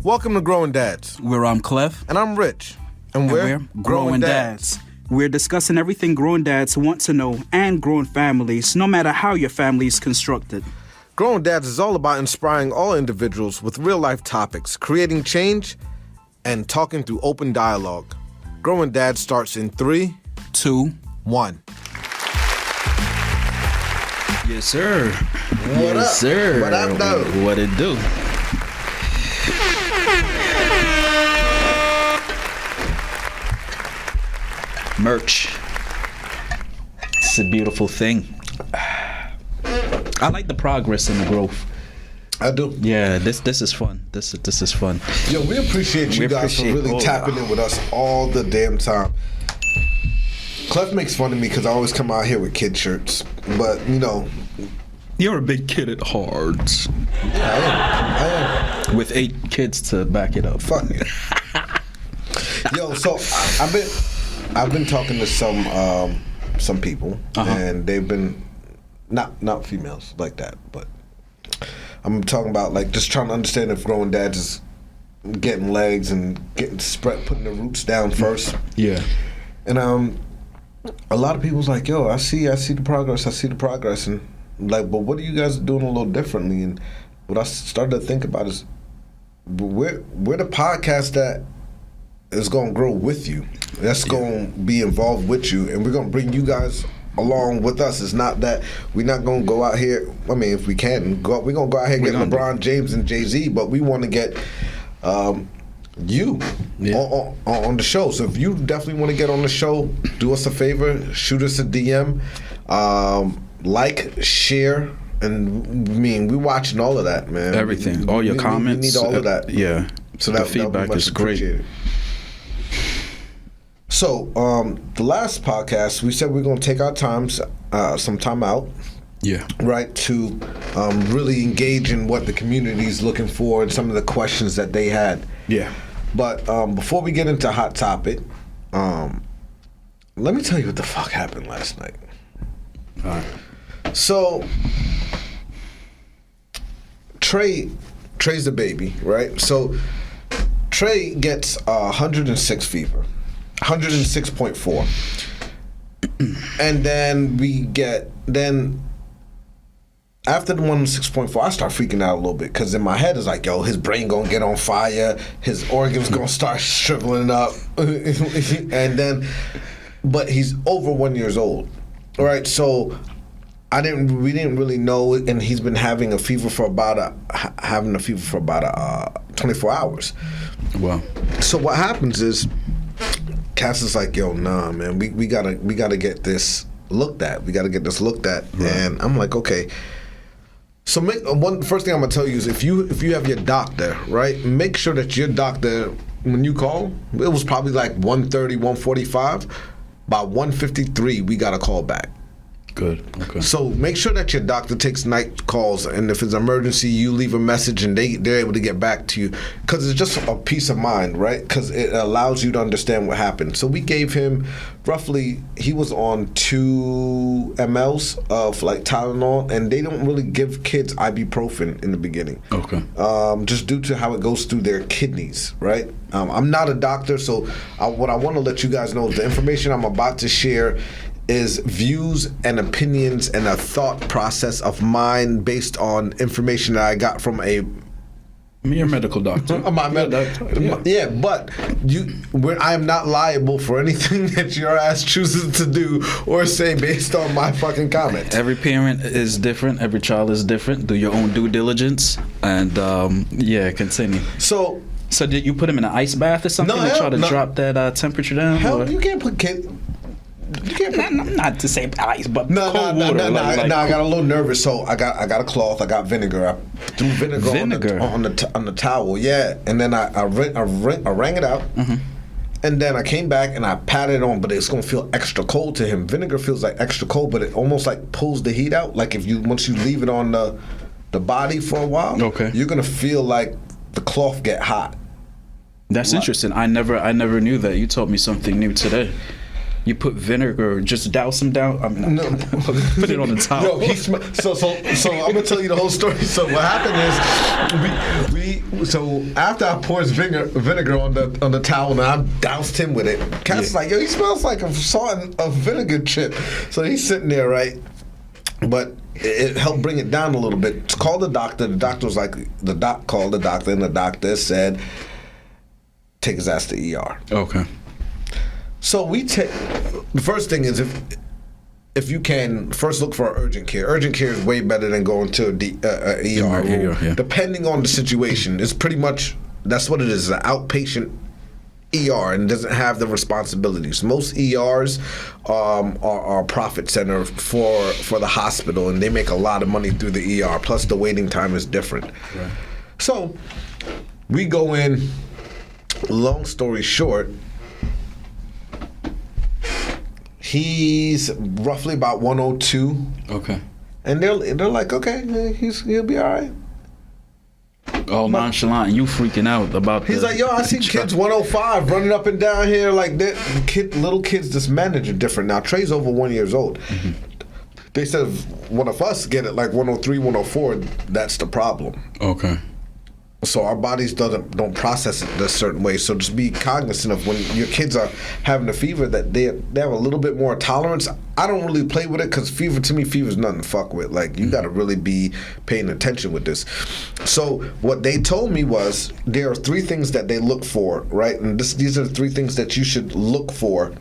Welcome to Growing Dads. Where I'm Kleph. And I'm Rich. And we're Growing Dads. We're discussing everything growing dads want to know and growing families, no matter how your family is constructed. Growing Dads is all about inspiring all individuals with real-life topics, creating change, and talking through open dialogue. Growing Dads starts in 3, 2, 1. Yes, sir. What up? Sir. What up, though? What it do? Merch. It's a beautiful thing. I like the progress and the growth. I do. Yeah, this is fun. This is fun. Yo, we appreciate you guys for really tapping in with us all the damn time. Kleph makes fun of me because I always come out here with kid shirts, but you know. You're a big kid at heart. Yeah, I am. With 8 kids to back it up. Fuck you. Yo, so I've been talking to some people, and they've been not females like that, but I'm talking about like just trying to understand if growing dads is getting legs and getting spread, putting the roots down first. Yeah. And a lot of people's like, yo, I see the progress, and like, but what are you guys doing a little differently? And what I started to think about is we're the podcast that is going to grow with you. That's going to be involved with you, and we're going to bring you guys along with us. It's not that we're not going to go out here. I mean, if we can, we're going to go out here and get LeBron James and Jay-Z, but we want to get you on the show. So if you definitely want to get on the show, do us a favor, shoot us a DM, like, share, and I mean, we're watching all of that, man. Everything, all your comments. We need all of that. Yeah. So the feedback is great. So, the last podcast, we said we're going to take our some time out. Yeah. Right, to really engage in what the community is looking for and some of the questions that they had. Yeah. But before we get into Hot Topic, let me tell you what the fuck happened last night. All right. So, Trey's the baby, right? So, Trey gets 106 fever. 106.4. And then after the 106.4, I start freaking out a little bit because in my head it's like, yo, his brain gonna get on fire, his organs gonna start shriveling up, but he's over 1 year old, all right? So we didn't really know, and he's been having a fever for about 24 hours. Wow. So what happens is, Cass is like, yo, nah, man, we gotta get this looked at. We gotta get this looked at, right. And I'm like, okay. So first thing I'm gonna tell you is if you have your doctor, right, make sure that your doctor, when you call, it was probably like 1:30, 1:45. By 1:53, we got a call back. Good. Okay. So make sure that your doctor takes night calls, and if it's an emergency, you leave a message and they're able to get back to you, because it's just a peace of mind, right? Because it allows you to understand what happened. So we gave him he was on 2 mLs of like Tylenol, and they don't really give kids ibuprofen in the beginning. Okay. Just due to how it goes through their kidneys, right? I'm not a doctor, so what I want to let you guys know is the information I'm about to share is views and opinions and a thought process of mine based on information that I got from your medical doctor. Yeah, but I am not liable for anything that your ass chooses to do or say based on my fucking comments. Every parent is different. Every child is different. Do your own due diligence, and continue. So did you put him in an ice bath or something to try to drop that temperature down? Hell, you can't put kids. Not to say ice, but cold water. No, I got a little nervous, so I got a cloth. I got vinegar. I threw vinegar on the towel. Yeah, and then I wrang it out, and then I came back and I patted it on. But it's gonna feel extra cold to him. Vinegar feels like extra cold, but it almost like pulls the heat out. Like once you leave it on the body for a while, okay, you're gonna feel like the cloth get hot. That's interesting. I never knew that. You taught me something new today. You put vinegar, just douse him down. I mean, no. Put it on the top. Yo, so I'm gonna tell you the whole story. So what happened is, so after I poured vinegar on the towel and I doused him with it, Cass like, yo, he smells like a salt and a vinegar chip. So he's sitting there, right? But it helped bring it down a little bit. Called the doctor. The doctor was like, called the doctor, and the doctor said, take his ass to ER. Okay. So the first thing is if you can first look for urgent care. Urgent care is way better than going to ER room. Yeah. Depending on the situation, it's pretty much that's what it is. An outpatient ER and doesn't have the responsibilities. Most ERs are a profit center for the hospital, and they make a lot of money through the ER. Plus, the waiting time is different. Right. So we go in. Long story short, he's roughly about 102. Okay. And they're like, okay, he'll be all right. All nonchalant, and you freaking out about. He's like, yo, I see kids 105 running up and down here like that. Little kids, this manage are different now. Trey's over 1 year old. Mm-hmm. They said if one of us get it like 103, 104, that's the problem. Okay. So our bodies don't process it a certain way. So just be cognizant of when your kids are having a fever that they have a little bit more tolerance. I don't really play with it because fever is nothing to fuck with. Like you got to really be paying attention with this. So what they told me was there are 3 things that they look for, right? And these are the 3 things that you should look for.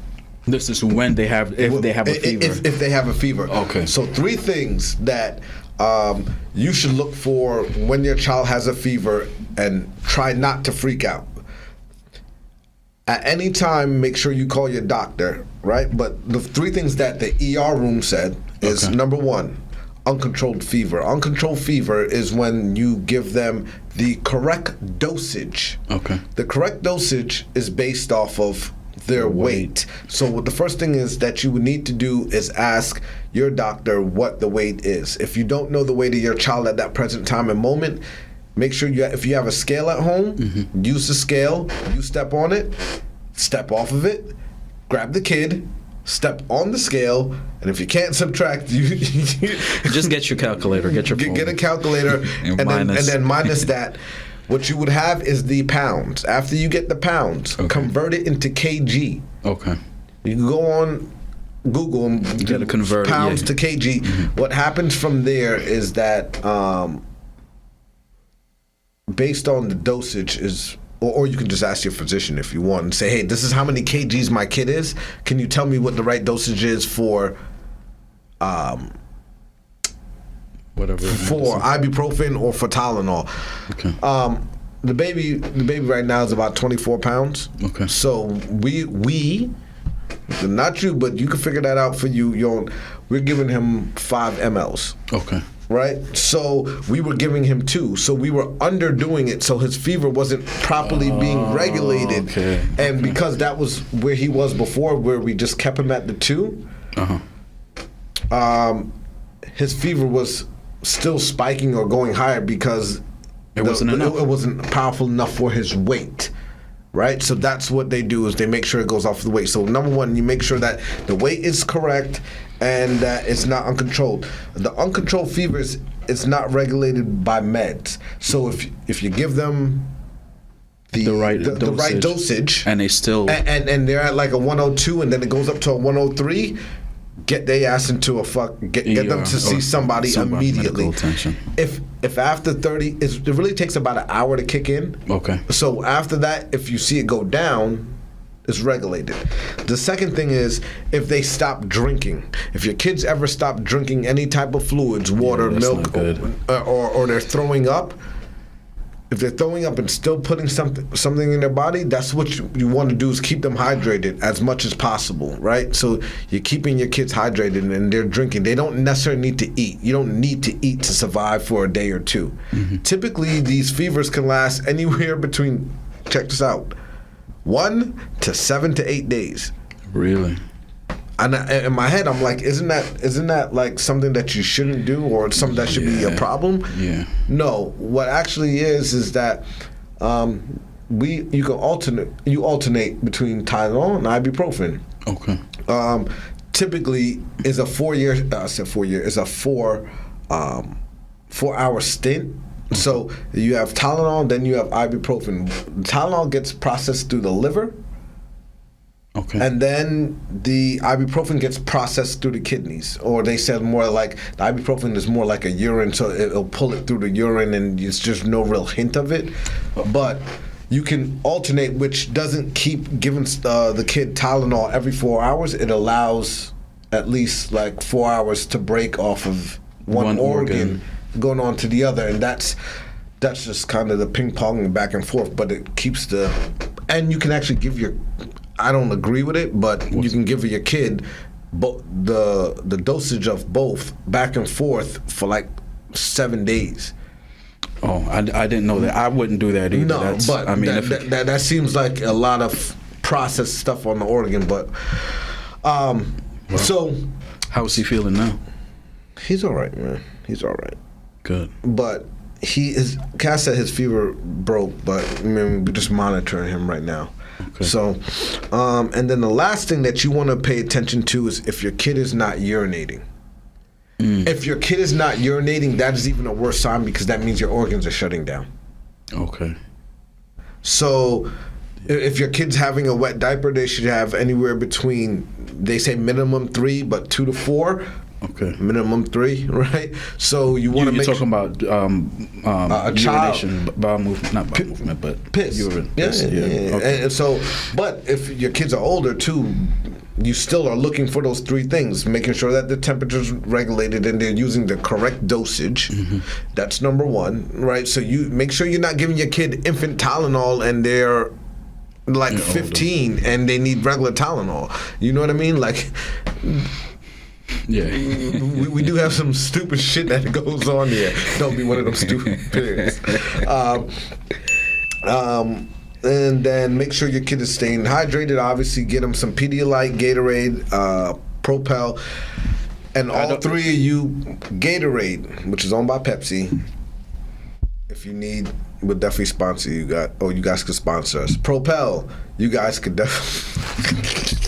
This is when they have if they have a fever. If they have a fever. Okay. So 3 things that you should look for when your child has a fever and try not to freak out. At any time, make sure you call your doctor, right? But the 3 things that the ER room said is, number 1, uncontrolled fever. Uncontrolled fever is when you give them the correct dosage. Okay. The correct dosage is based off of their weight. So what the first thing is that you would need to do is ask your doctor what the weight is. If you don't know the weight of your child at that present time and moment, make sure if you have a scale at home, use the scale, you step on it, step off of it, grab the kid, step on the scale, and if you can't subtract, you just get your calculator, get your phone. Get a calculator, and then minus that. What you would have is the pounds. After you get the pounds, convert it into kg. Okay. You can go on Google and you convert pounds to kg. Mm-hmm. What happens from there is that based on the dosage is, or you can just ask your physician if you want and say, hey, this is how many kgs my kid is. Can you tell me what the right dosage is for whatever for ibuprofen or for Tylenol? Okay. The baby right now is about 24 pounds. Okay. So we not you, but you can figure that out for you. We're giving him 5 mLs. Okay. Right? So we were giving him 2. So we were underdoing it. So his fever wasn't properly being regulated. Okay. And because that was where he was before, where we just kept him at the 2, his fever was still spiking or going higher because it wasn't powerful enough for his weight. Right? So that's what they do is they make sure it goes off the weight. So number 1, you make sure that the weight is correct and that it's not uncontrolled. The uncontrolled fever is not regulated by meds. So if you give them the right dosage and they still and they're at like a 102 and then it goes up to a 103, get their ass into get them to see somebody immediately. If after 30, it really takes about an hour to kick in. Okay. So after that, if you see it go down, it's regulated. The second thing is if they stop drinking. If your kids ever stop drinking any type of fluids, water, milk, or they're throwing up. If they're throwing up and still putting something in their body, that's what you want to do is keep them hydrated as much as possible, right? So you're keeping your kids hydrated and they're drinking. They don't necessarily need to eat. You don't need to eat to survive for a day or 2. Mm-hmm. Typically, these fevers can last anywhere between, check this out, 1 to 7 to 8 days. Really? And in my head, I'm like, isn't that like something that you shouldn't do or something that should be a problem? Yeah. No, what actually is that you alternate between Tylenol and ibuprofen. Okay. typically is a 4 year. I said 4 year is a 4-hour stint. So you have Tylenol, then you have ibuprofen. Tylenol gets processed through the liver. Okay. And then the ibuprofen gets processed through the kidneys. Or they said more like the ibuprofen is more like a urine, so it'll pull it through the urine and it's just no real hint of it. But you can alternate, which doesn't keep giving the kid Tylenol every 4 hours. It allows at least like 4 hours to break off of one organ going on to the other. And that's just kind of the ping-ponging back and forth. But it keeps and you can actually give I don't agree with it, but you can give your kid the dosage of both back and forth for like 7 days. Oh, I didn't know that. I wouldn't do that either. No, but I mean, that seems like a lot of processed stuff on the organ. But so, how's he feeling now? He's all right, man. He's all right. Good. But Cass said his fever broke, but I mean, we're just monitoring him right now. Okay. So, and then the last thing that you want to pay attention to is if your kid is not urinating. If your kid is not urinating, that is even a worse sign because that means your organs are shutting down. Okay. So, if your kid's having a wet diaper, they should have anywhere between, they say minimum 3, but 2 to 4. Okay. Minimum 3, right? So you want to make. You're talking about a urination, bowel movement, not bowel movement, but piss. Urine. Piss. Yeah. Okay. And so, but if your kids are older too, you still are looking for those 3 things: making sure that the temperature's regulated and they're using the correct dosage. Mm-hmm. That's number 1, right? So you make sure you're not giving your kid infant Tylenol and they're like 15 and they need regular Tylenol. You know what I mean? Like. Yeah, we do have some stupid shit that goes on here. Don't be one of them stupid parents. And then make sure your kid is staying hydrated. Obviously, get them some Pedialyte, Gatorade, Propel, and all 3 of you, Gatorade, which is owned by Pepsi. If you need, we'll definitely sponsor you. You guys could sponsor us. Propel, you guys could definitely.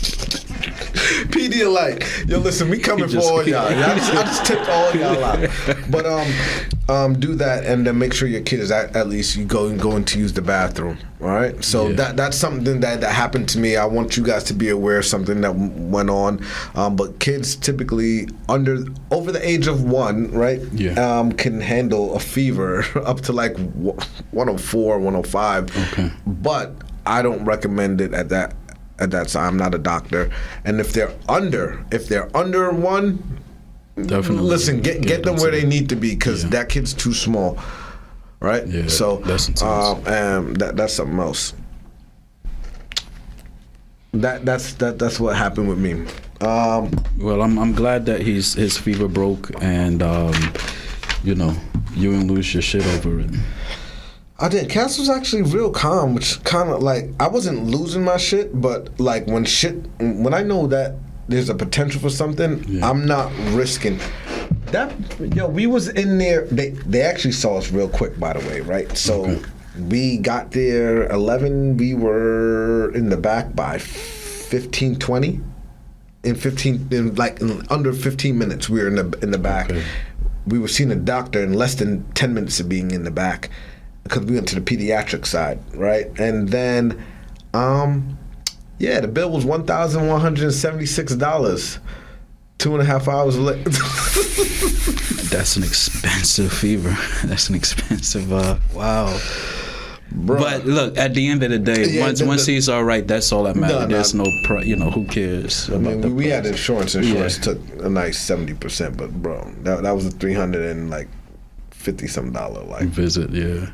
Pedialyte. Yo, listen, we coming for all y'all. I just tipped all y'all out. But do that and then make sure your kid is at least going to use the bathroom. All right. So that's something that happened to me. I want you guys to be aware of something that went on. But kids typically over the age of 1, right? Yeah. Can handle a fever up to like 104, 105. Okay. But I don't recommend it at that time. I'm not a doctor. And if they're under 1, definitely listen, get them where they need to be because that kid's too small, right? Yeah. So that's something else. That's what happened with me. Well, I'm glad that his fever broke and you didn't lose your shit over it. I did. Cass was actually real calm, which kind of like I wasn't losing my shit, but like when I know that there's a potential for something, I'm not risking that. Yo, we was in there. They actually saw us real quick, by the way, right? So we got there 11. We were in the back by 15, 20. In under 15 minutes, we were in the back. Okay. We were seeing a doctor in less than 10 minutes of being in the back. Because we went to the pediatric side, right? And then, the bill was $1,176. 2.5 hours later. That's an expensive fever. That's an expensive, wow. Bro. But look, at the end of the day, once he's all right, that's all that matters. There's no, who cares? We had insurance. Insurance took a nice 70%, but bro, that was a $350-something like visit, yeah.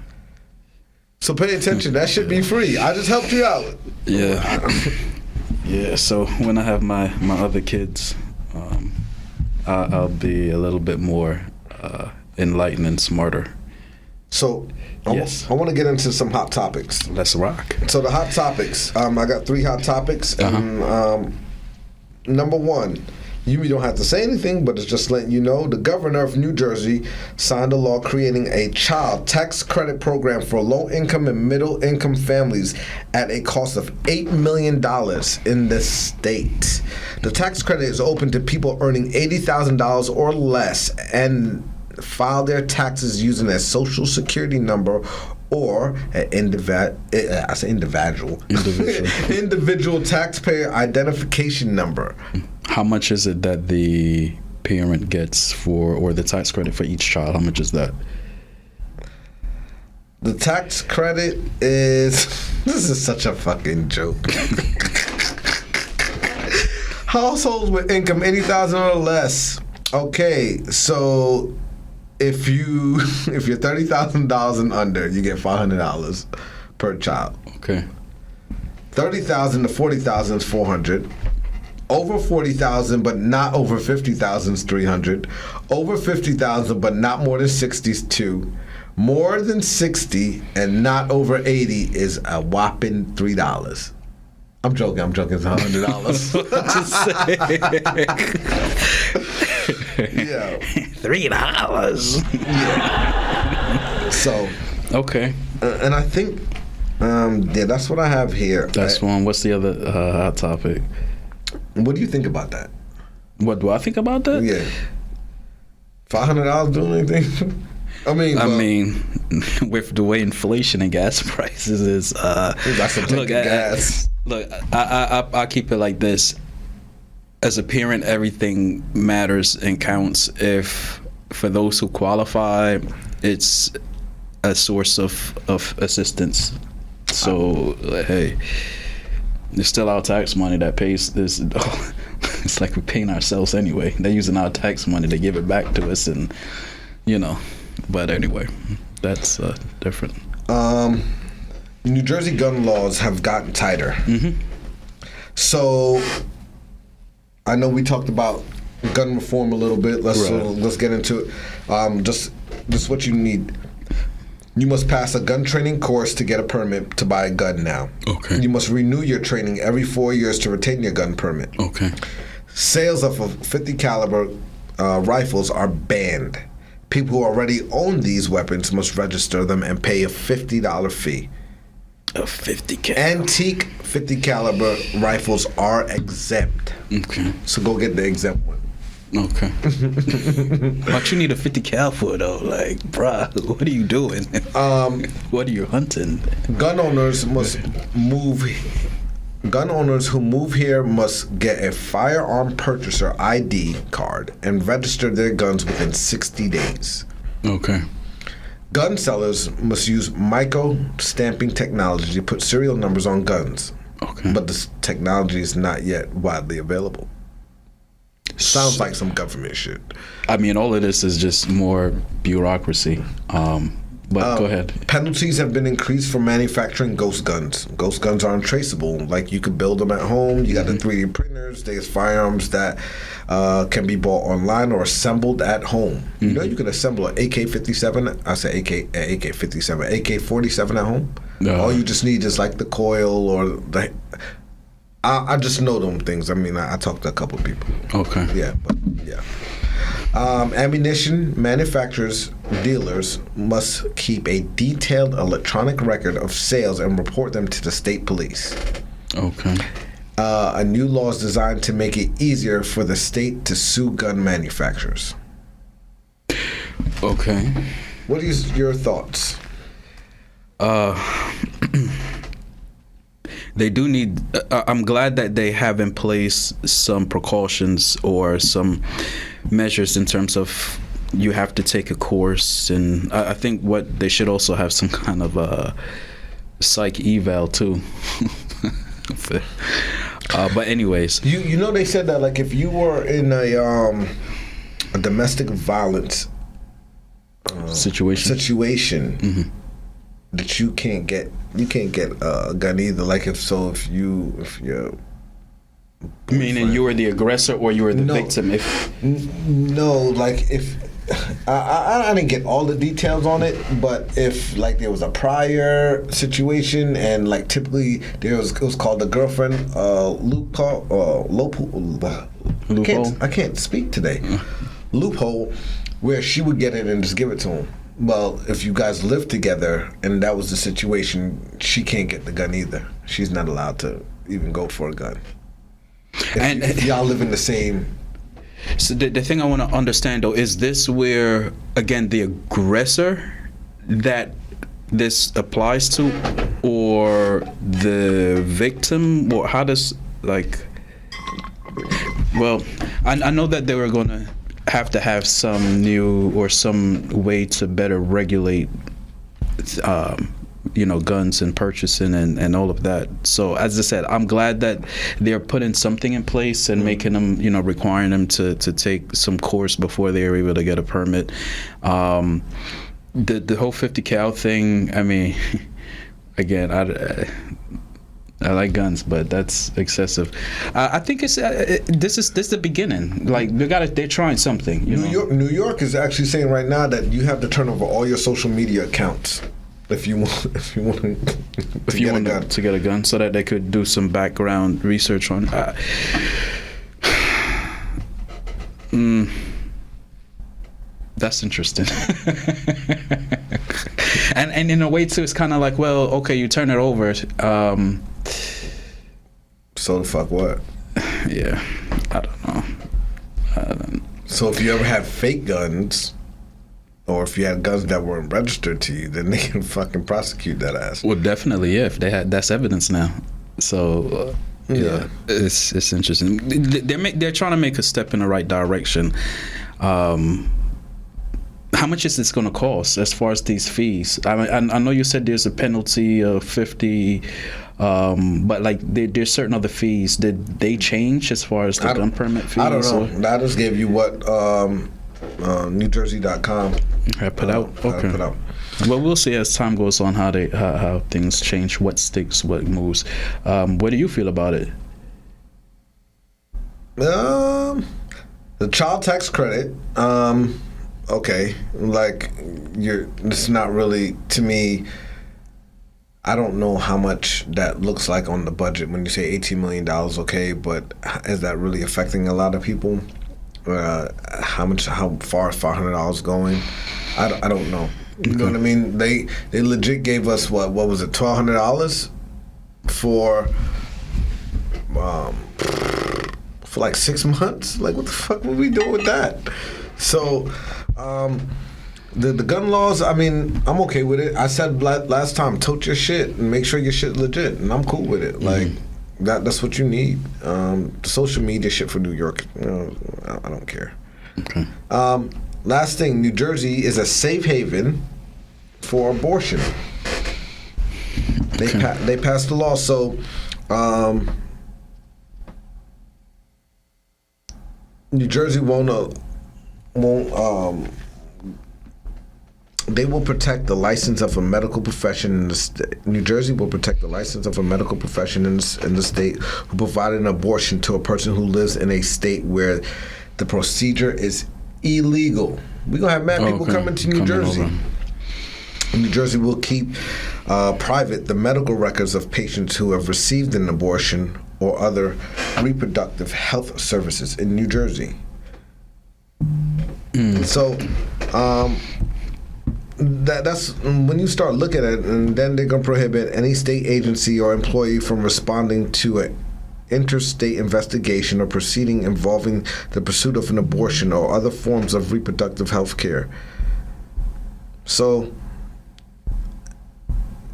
So pay attention. That should be free. I just helped you out. Yeah. Yeah. So when I have my other kids, I'll be a little bit more enlightened and smarter. So I want to get into some hot topics. Let's rock. So the hot topics. I got 3 hot topics. And, number 1, You don't have to say anything, but it's just letting you know. The governor of New Jersey signed a law creating a child tax credit program for low-income and middle-income families at a cost of $8 million in the state. The tax credit is open to people earning $80,000 or less and file their taxes using a social security number or an individual taxpayer identification number. How much is it that the parent gets or the tax credit for each child? How much is that? The tax credit is... This is such a fucking joke. Households with income $80,000 or less. Okay, so if you're $30,000 and under, you get $500 per child. Okay. $30,000 to $40,000 is $400. Over $40,000 but not over $50,000 is $300. Over $50,000 but not more than $60 is $200. More than $60 and not over $80 is a whopping $3. I'm joking. It's $100. Yeah. $3. Yeah. So. Okay. And I think, that's what I have here. That's one. What's the other hot topic? What do you think about that? What do I think about that? Yeah. $500 doing anything? I mean, with the way inflation and gas prices is, that's a gas. Look, I keep it like this. As a parent, everything matters and counts. If for those who qualify, it's a source of assistance. So, hey, it's still our tax money that pays this. It's like we're paying ourselves anyway. They're using our tax money to give it back to us, and But anyway, that's different. New Jersey gun laws have gotten tighter. Mm-hmm. So, I know we talked about gun reform a little bit. Let's get into it. Just what you need. You must pass a gun training course to get a permit to buy a gun now. Okay. You must renew your training every 4 years to retain your gun permit. Okay. Sales of 50 caliber rifles are banned. People who already own these weapons must register them and pay a $50 fee. A 50 caliber. Antique 50 caliber rifles are exempt. Okay. So go get the exempt one. Okay. But you need a 50 cal for though. Like, bruh, what are you doing? What are you hunting? Gun owners who move here must get a firearm purchaser ID card and register their guns within 60 days. Okay. Gun sellers must use micro-stamping technology to put serial numbers on guns. Okay. But this technology is not yet widely available. Sounds like some government shit. I mean, all of this is just more bureaucracy. But go ahead. Penalties have been increased for manufacturing ghost guns. Ghost guns are untraceable. Like, you could build them at home. You got the 3D printers. There's firearms that can be bought online or assembled at home. Mm-hmm. You know, you can assemble an AK-57. I say AK-57, AK-47 at home. All you just need is like the coil or the. I just know them things. I mean, I talked to a couple of people. Okay. Yeah, but yeah. Ammunition manufacturers, dealers must keep a detailed electronic record of sales and report them to the state police. Okay. A new law is designed to make it easier for the state to sue gun manufacturers. Okay. What is your thoughts? They do need. I'm glad that they have in place some precautions or some measures in terms of you have to take a course, and I think what they should also have some kind of a psych eval too. But anyways, you know they said that like if you were in a domestic violence situation. Mm-hmm. That you can't get a gun either. Like if you're meaning you were the aggressor or you were the victim. Like if I didn't get all the details on it, but if like there was a prior situation and like typically it was called the girlfriend loophole loophole. I can't speak today. Loophole where she would get it and just give it to him. Well, if you guys live together and that was the situation, she can't get the gun either. She's not allowed to even go for a gun. If y'all live in the same. So the thing I want to understand though, is this where, again, the aggressor that this applies to, or the victim, or how does, like, well, I know that they were going to have some new or some way to better regulate guns and purchasing and all of that. So as I said, I'm glad that they're putting something in place and making them, requiring them to take some course before they're able to get a permit. The whole 50 cal thing, I mean, again, I like guns, but that's excessive. I think it's this is the beginning. Like they're trying something. New York is actually saying right now that you have to turn over all your social media accounts if you want to get a gun, so that they could do some background research on. That's interesting. and in a way too, it's kind of like, well, okay, you turn it over. So the fuck what? Yeah, I don't know. So if you ever have fake guns, or if you had guns that weren't registered to you, then they can fucking prosecute that ass. Well, definitely, yeah. If they had, that's evidence now. So yeah, it's interesting. They're trying to make a step in the right direction. How much is this going to cost as far as these fees? I mean, I know you said there's a penalty of 50, but like there's certain other fees. Did they change as far as the gun permit fees? I don't know. I just gave you what NewJersey.com have put out. Okay. Put out. Well, we'll see as time goes on how things change, what sticks, what moves. What do you feel about it? The child tax credit. Okay, like it's not really, to me, I don't know how much that looks like on the budget when you say $18 million, okay, but is that really affecting a lot of people? How far is $500 going? I don't know. You know what I mean? They legit gave us what was it, $1,200 for like 6 months? Like, what the fuck were we doing with that? So, the gun laws, I mean, I'm okay with it. I said last time, tote your shit and make sure your shit legit, and I'm cool with it. Like, that's what you need. The social media shit for New York, I don't care. Okay. Last thing, New Jersey is a safe haven for abortion. They passed the law, so New Jersey won't they will protect the license of a medical profession in the state. New Jersey will protect the license of a medical profession in the state who provided an abortion to a person who lives in a state where the procedure is illegal. We're going to have mad people coming to New Jersey. Over. New Jersey will keep private the medical records of patients who have received an abortion or other reproductive health services in New Jersey. So, that's when you start looking at it, and then they're going to prohibit any state agency or employee from responding to an interstate investigation or proceeding involving the pursuit of an abortion or other forms of reproductive health care. So,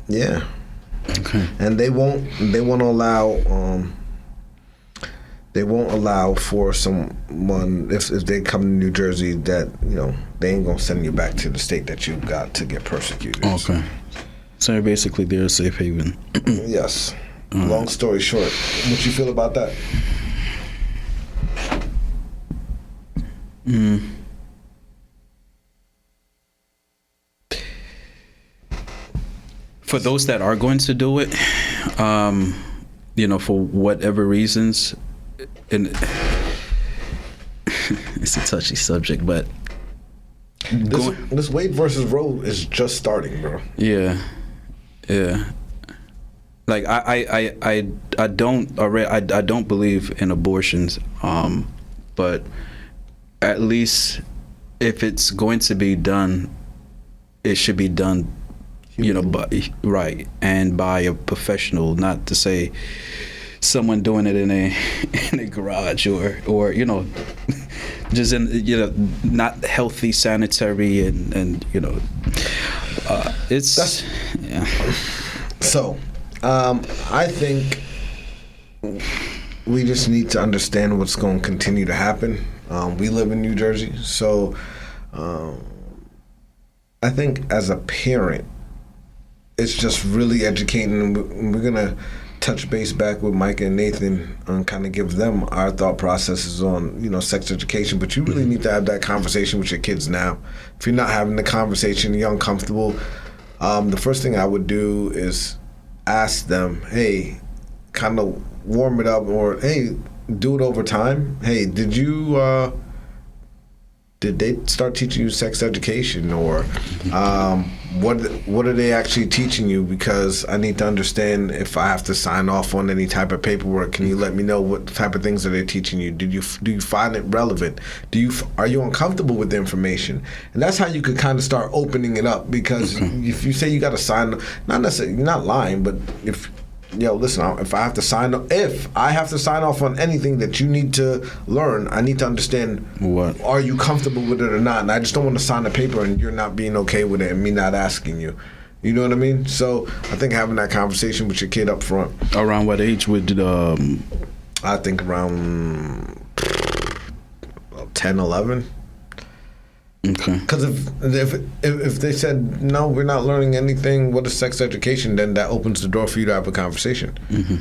yeah. Okay. And they won't allow for someone if they come to New Jersey that they ain't gonna send you back to the state that you got to get persecuted. Okay. So basically, they're a safe haven. Yes. Long story short, what you feel about that? For those that are going to do it, for whatever reasons, and it's a touchy subject, but this Wade versus Roe is just starting, bro. Yeah. Like I don't believe in abortions. but at least if it's going to be done, it should be done, and by a professional, not to say someone doing it in a garage or just in not healthy, sanitary, and it's So I think we just need to understand what's going to continue to happen. We live in New Jersey, so I think as a parent, it's just really educating. And we're going to touch base back with Mike and Nathan and kind of give them our thought processes on, sex education. But you really need to have that conversation with your kids now. If you're not having the conversation, you're uncomfortable, the first thing I would do is ask them, hey, kind of warm it up, or hey, do it over time. Hey, did they start teaching you sex education, or what are they actually teaching you? Because I need to understand if I have to sign off on any type of paperwork. Can you let me know what type of things are they teaching you? Do you find it relevant? Are you uncomfortable with the information? And that's how you could kind of start opening it up. Because if you say you got to sign, not necessarily, you're not lying, but listen, if I have to sign off on anything that you need to learn, I need to understand what are you comfortable with it or not. And I just don't want to sign a paper and you're not being okay with it and me not asking you. You know what I mean? So I think having that conversation with your kid up front. Around what age would I think around 10, 11. Okay. Because if they said, no, we're not learning anything, what is sex education, then that opens the door for you to have a conversation. Mm-hmm.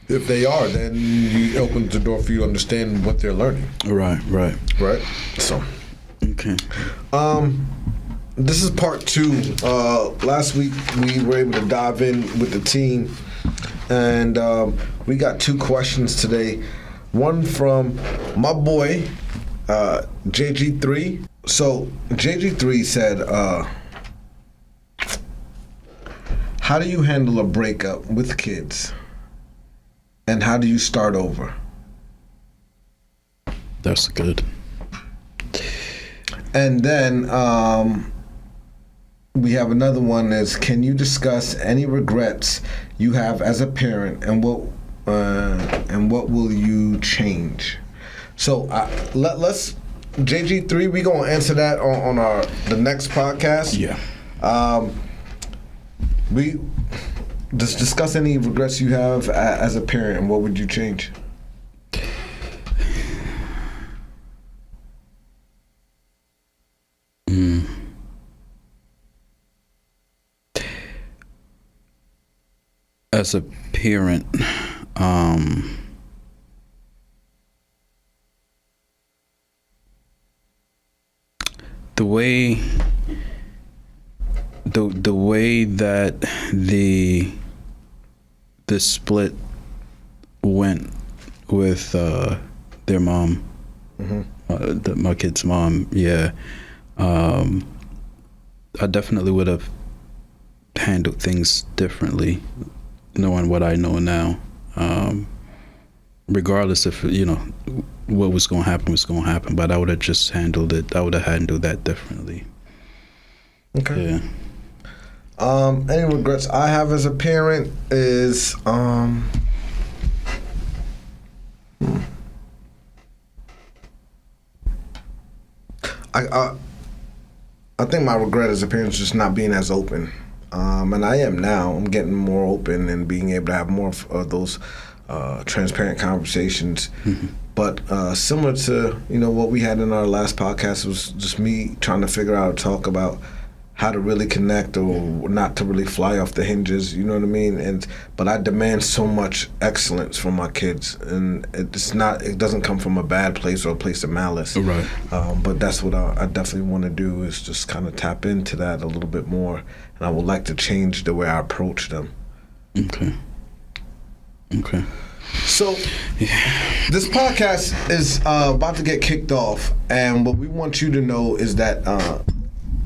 If they are, then it opens the door for you to understand what they're learning. Right. So. Okay. This is part 2. Last week we were able to dive in with the team, and we got 2 questions today. One from my boy, JG3. So JG3 said, how do you handle a breakup with kids? And how do you start over? That's good. And then we have another one is, can you discuss any regrets you have as a parent, and what will you change? So let's JG3, we gonna answer that on the next podcast. Yeah. We just discuss any regrets you have as a parent, and what would you change? As a parent, the way that the split went with their mom, my kid's mom, I definitely would have handled things differently, knowing what I know now. Regardless if what was going to happen, but I would have just handled it. I would have handled that differently. Okay. Yeah. Any regrets I have as a parent is I think my regret as a parent is just not being as open. And I am now. I'm getting more open and being able to have more of those transparent conversations. Mm-hmm. But similar to what we had in our last podcast, was just me trying to figure out, talk about how to really connect, or not to really fly off the hinges. You know what I mean? But I demand so much excellence from my kids, and it doesn't come from a bad place or a place of malice. Right. But that's what I definitely want to do, is just kind of tap into that a little bit more, and I would like to change the way I approach them. Okay. So, this podcast is about to get kicked off, and what we want you to know is that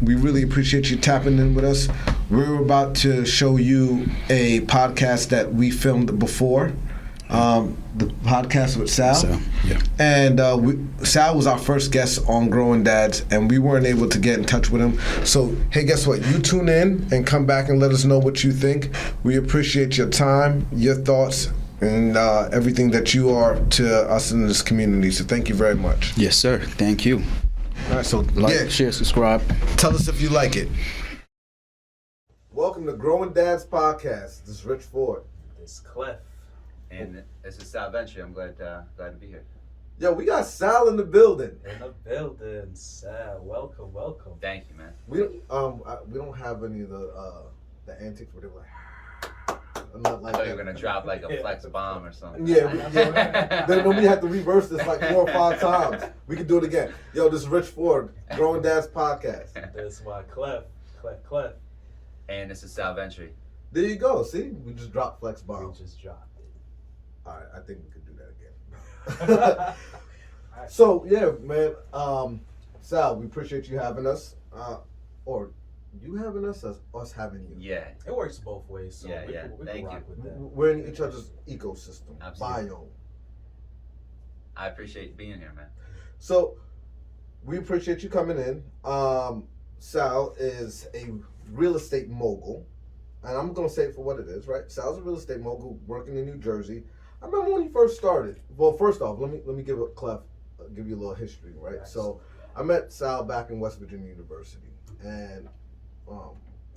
we really appreciate you tapping in with us. We're about to show you a podcast that we filmed before. the podcast with Sal. Yeah. And Sal was our first guest on Growing Dads, and we weren't able to get in touch with him. So, hey, guess what? You tune in and come back and let us know what you think. We appreciate your time, your thoughts, and everything that you are to us in this community. So thank you very much. Yes, sir. Thank you. All right, so Like, share, subscribe. Tell us if you like it. Welcome to Growing Dads Podcast. This is Rich Ford. This is Kleph. And this is Sal Ventre. I'm glad to be here. Yo, we got Sal in the building. In the building, Sal. Welcome. Thank you, man. We don't have any of the antics where they were like. Not like I thought you were gonna drop like a flex bomb or something. Yeah. Then we have to reverse this like 4 or 5 times. We can do it again. Yo, this is Rich Ford, Growing Dads Podcast. This is my Kleph. And this is Sal Ventre. There you go. See, we just dropped flex bomb. We just dropped it. All right, I think we could do that again. So yeah, man. Sal, we appreciate you having us. Or you having us, us having you. Yeah. It works both ways. So Yeah, we yeah. can Thank rock you. with that. We're in each other's ecosystem, Absolutely. biome. I appreciate being here, man. So we appreciate you coming in. Sal is a real estate mogul, and I'm gonna say it for what it is, right? Sal's a real estate mogul working in New Jersey. I remember when he first started. Well, first off, let me give give you a little history, right? Nice. So I met Sal back in West Virginia University, and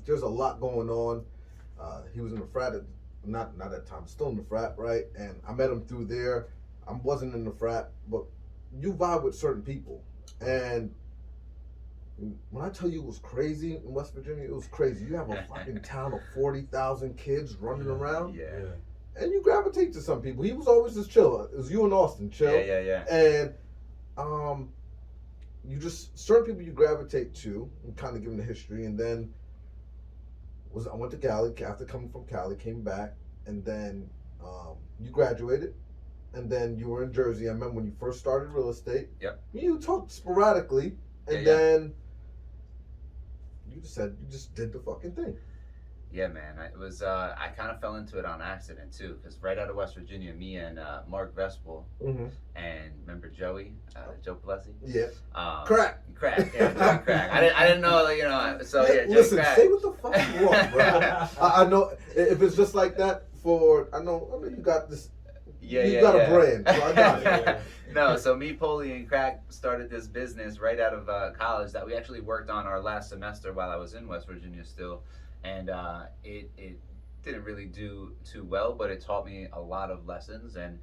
there's a lot going on. He was in the frat, not at that time, still in the frat, right? And I met him through there. I wasn't in the frat, but you vibe with certain people, and when I tell you it was crazy in West Virginia, it was crazy. You have a fucking town of 40,000 kids running around, Yeah. and you gravitate to some people. He was always just chill. It was you and Austin, chill. Yeah. And you just certain people you gravitate to, and kind of give them the history. And then I went to Cali after coming from Cali, came back, and then you graduated. And then you were in Jersey. I remember when you first started real estate. Yep. You talked sporadically, and Yeah. then you just said you just did the fucking thing. Yeah, man. It was. I kind of fell into it on accident too, because right out of West Virginia, me and Mark Vespel Mm-hmm. and remember Joey, Joe Plessy. Yeah. Crack. Yeah, Joey Crack. I didn't know, So yeah, Joey Listen, Crack. say what the fuck you want, bro. I know if it's just like that. I know you got this. You got a brand, so I got it. No, so me, Polly, and Crack started this business right out of college that we actually worked on our last semester while I was in West Virginia still, and it didn't really do too well, but it taught me a lot of lessons, and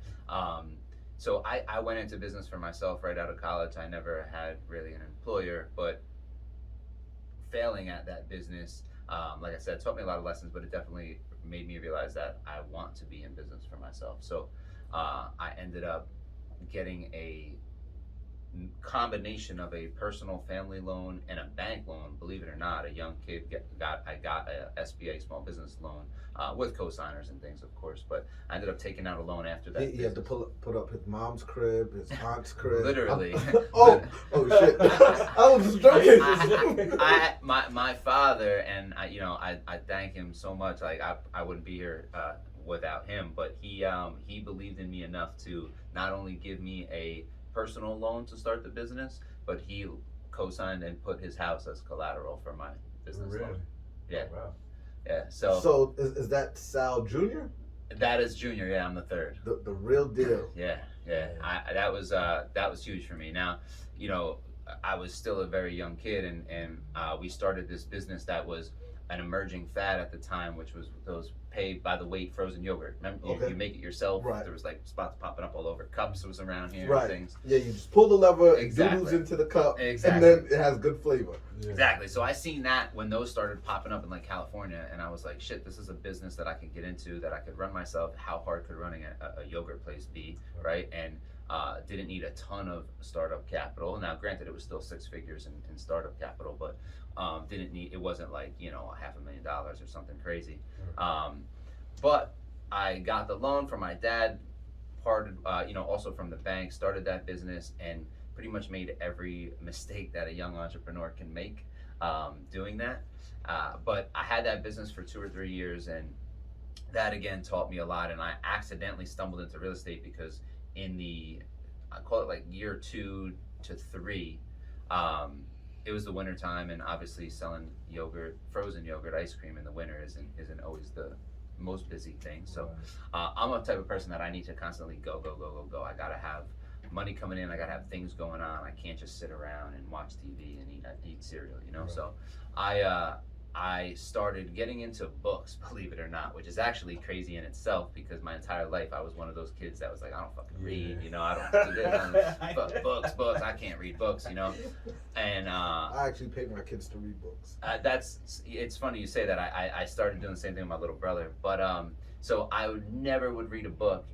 so I went into business for myself right out of college. I never had really an employer, but failing at that business, like I said, taught me a lot of lessons, but it definitely made me realize that I want to be in business for myself. So I ended up getting a combination of a personal family loan and a bank loan. Believe it or not, a young kid got a SBA small business loan with co-signers and things, of course. But I ended up taking out a loan after that. He had to put up his mom's crib, his aunt's crib. Literally. Oh shit! I was just joking. My father, and I thank him so much. Like I wouldn't be here without him. But he believed in me enough to not only give me a personal loan to start the business, but he co-signed and put his house as collateral for my business loan. Yeah. Oh, wow. Yeah. So is that Sal Jr.? that is Junior. Yeah, I'm the third. The real deal. Yeah. That was huge for me. Now, I was still a very young kid, and we started this business that was an emerging fad at the time, which was those pay by the weight frozen yogurt. Remember, you make it yourself. Right. There was like spots popping up all over. Cups was around here. Right. And things. Yeah, you just pull the lever, Exactly. it doodles into the cup, Exactly. and then it has good flavor. Yeah. Exactly. So I seen that when those started popping up in like California, and I was like, shit, this is a business that I could get into, that I could run myself. How hard could running a yogurt place be, right? And didn't need a ton of startup capital. Now, granted, it was still 6 figures in startup capital, but it wasn't like, $500,000 or something crazy. But I got the loan from my dad, parted, also from the bank, started that business, and pretty much made every mistake that a young entrepreneur can make doing that. But I had that business for 2 or 3 years, and that again taught me a lot. And I accidentally stumbled into real estate because in I call it like year 2 to 3, it was the winter time, and obviously selling yogurt, frozen yogurt, ice cream in the winter isn't always the most busy thing. So I'm a type of person that I need to constantly go. I gotta have money coming in. I gotta have things going on. I can't just sit around and watch TV and eat cereal, you know. Right. So I started getting into books, believe it or not, which is actually crazy in itself because my entire life I was one of those kids that was like, I don't fucking read, you know, I don't do this, books, I can't read books, you know. And I actually paid my kids to read books. It's funny you say that. I started doing the same thing with my little brother, but so I would read a book,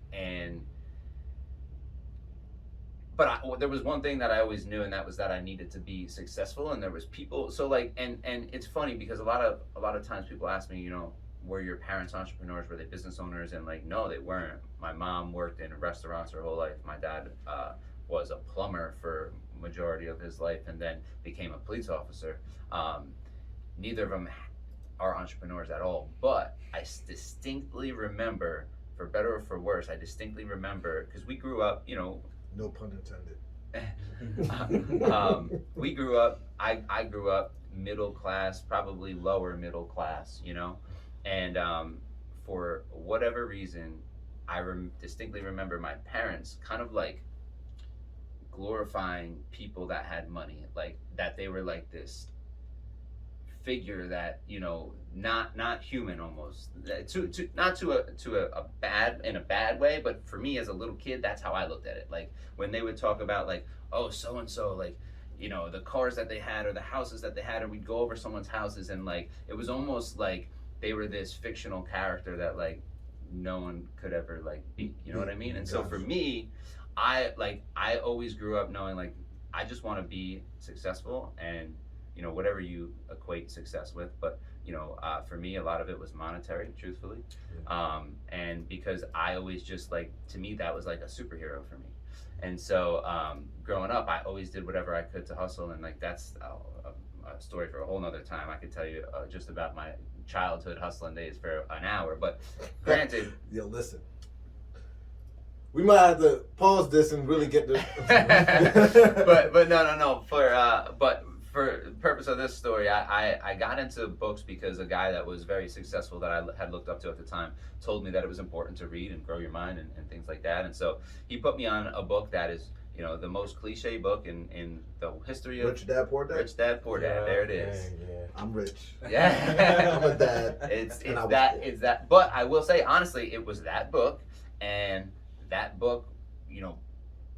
but there was one thing that I always knew, and that was that I needed to be successful. And there was people, so like, and it's funny because a lot of times people ask me, you know, were your parents entrepreneurs? Were they business owners? And like, no, they weren't. My mom worked in restaurants her whole life. My dad was a plumber for majority of his life, and then became a police officer. Neither of them are entrepreneurs at all. But I distinctly remember, for better or for worse, I distinctly remember because we grew up, you know. No pun intended. We grew up, I grew up middle class, probably lower middle class, you know, and for whatever reason, I distinctly remember my parents kind of like glorifying people that had money, like that they were like this figure that, you know, not human almost, not to a bad, in a bad way, but for me as a little kid, that's how I looked at it. Like when they would talk about like, oh, so and so, like, you know, the cars that they had or the houses that they had, or we'd go over someone's houses, and like it was almost like they were this fictional character that like no one could ever like be, you know what I mean? And so for me, I always grew up knowing like I just want to be successful, and you know, whatever you equate success with, but you know, for me, a lot of it was monetary, truthfully. And because I always just like, to me, that was like a superhero for me. And so growing up, I always did whatever I could to hustle. And like, that's a story for a whole nother time. I could tell you just about my childhood hustling days for an hour, but granted. Yo, listen. We might have to pause this and really get this. but no. For the purpose of this story, I got into books because a guy that was very successful that I had looked up to at the time told me that it was important to read and grow your mind and things like that. And so he put me on a book that is, you know, the most cliche book in the history of Rich Dad, Poor Dad? Rich Dad, Poor Dad. There it is. Yeah. I'm rich. Yeah. I'm a dad. It's that. But I will say, honestly, it was that book. And that book, you know,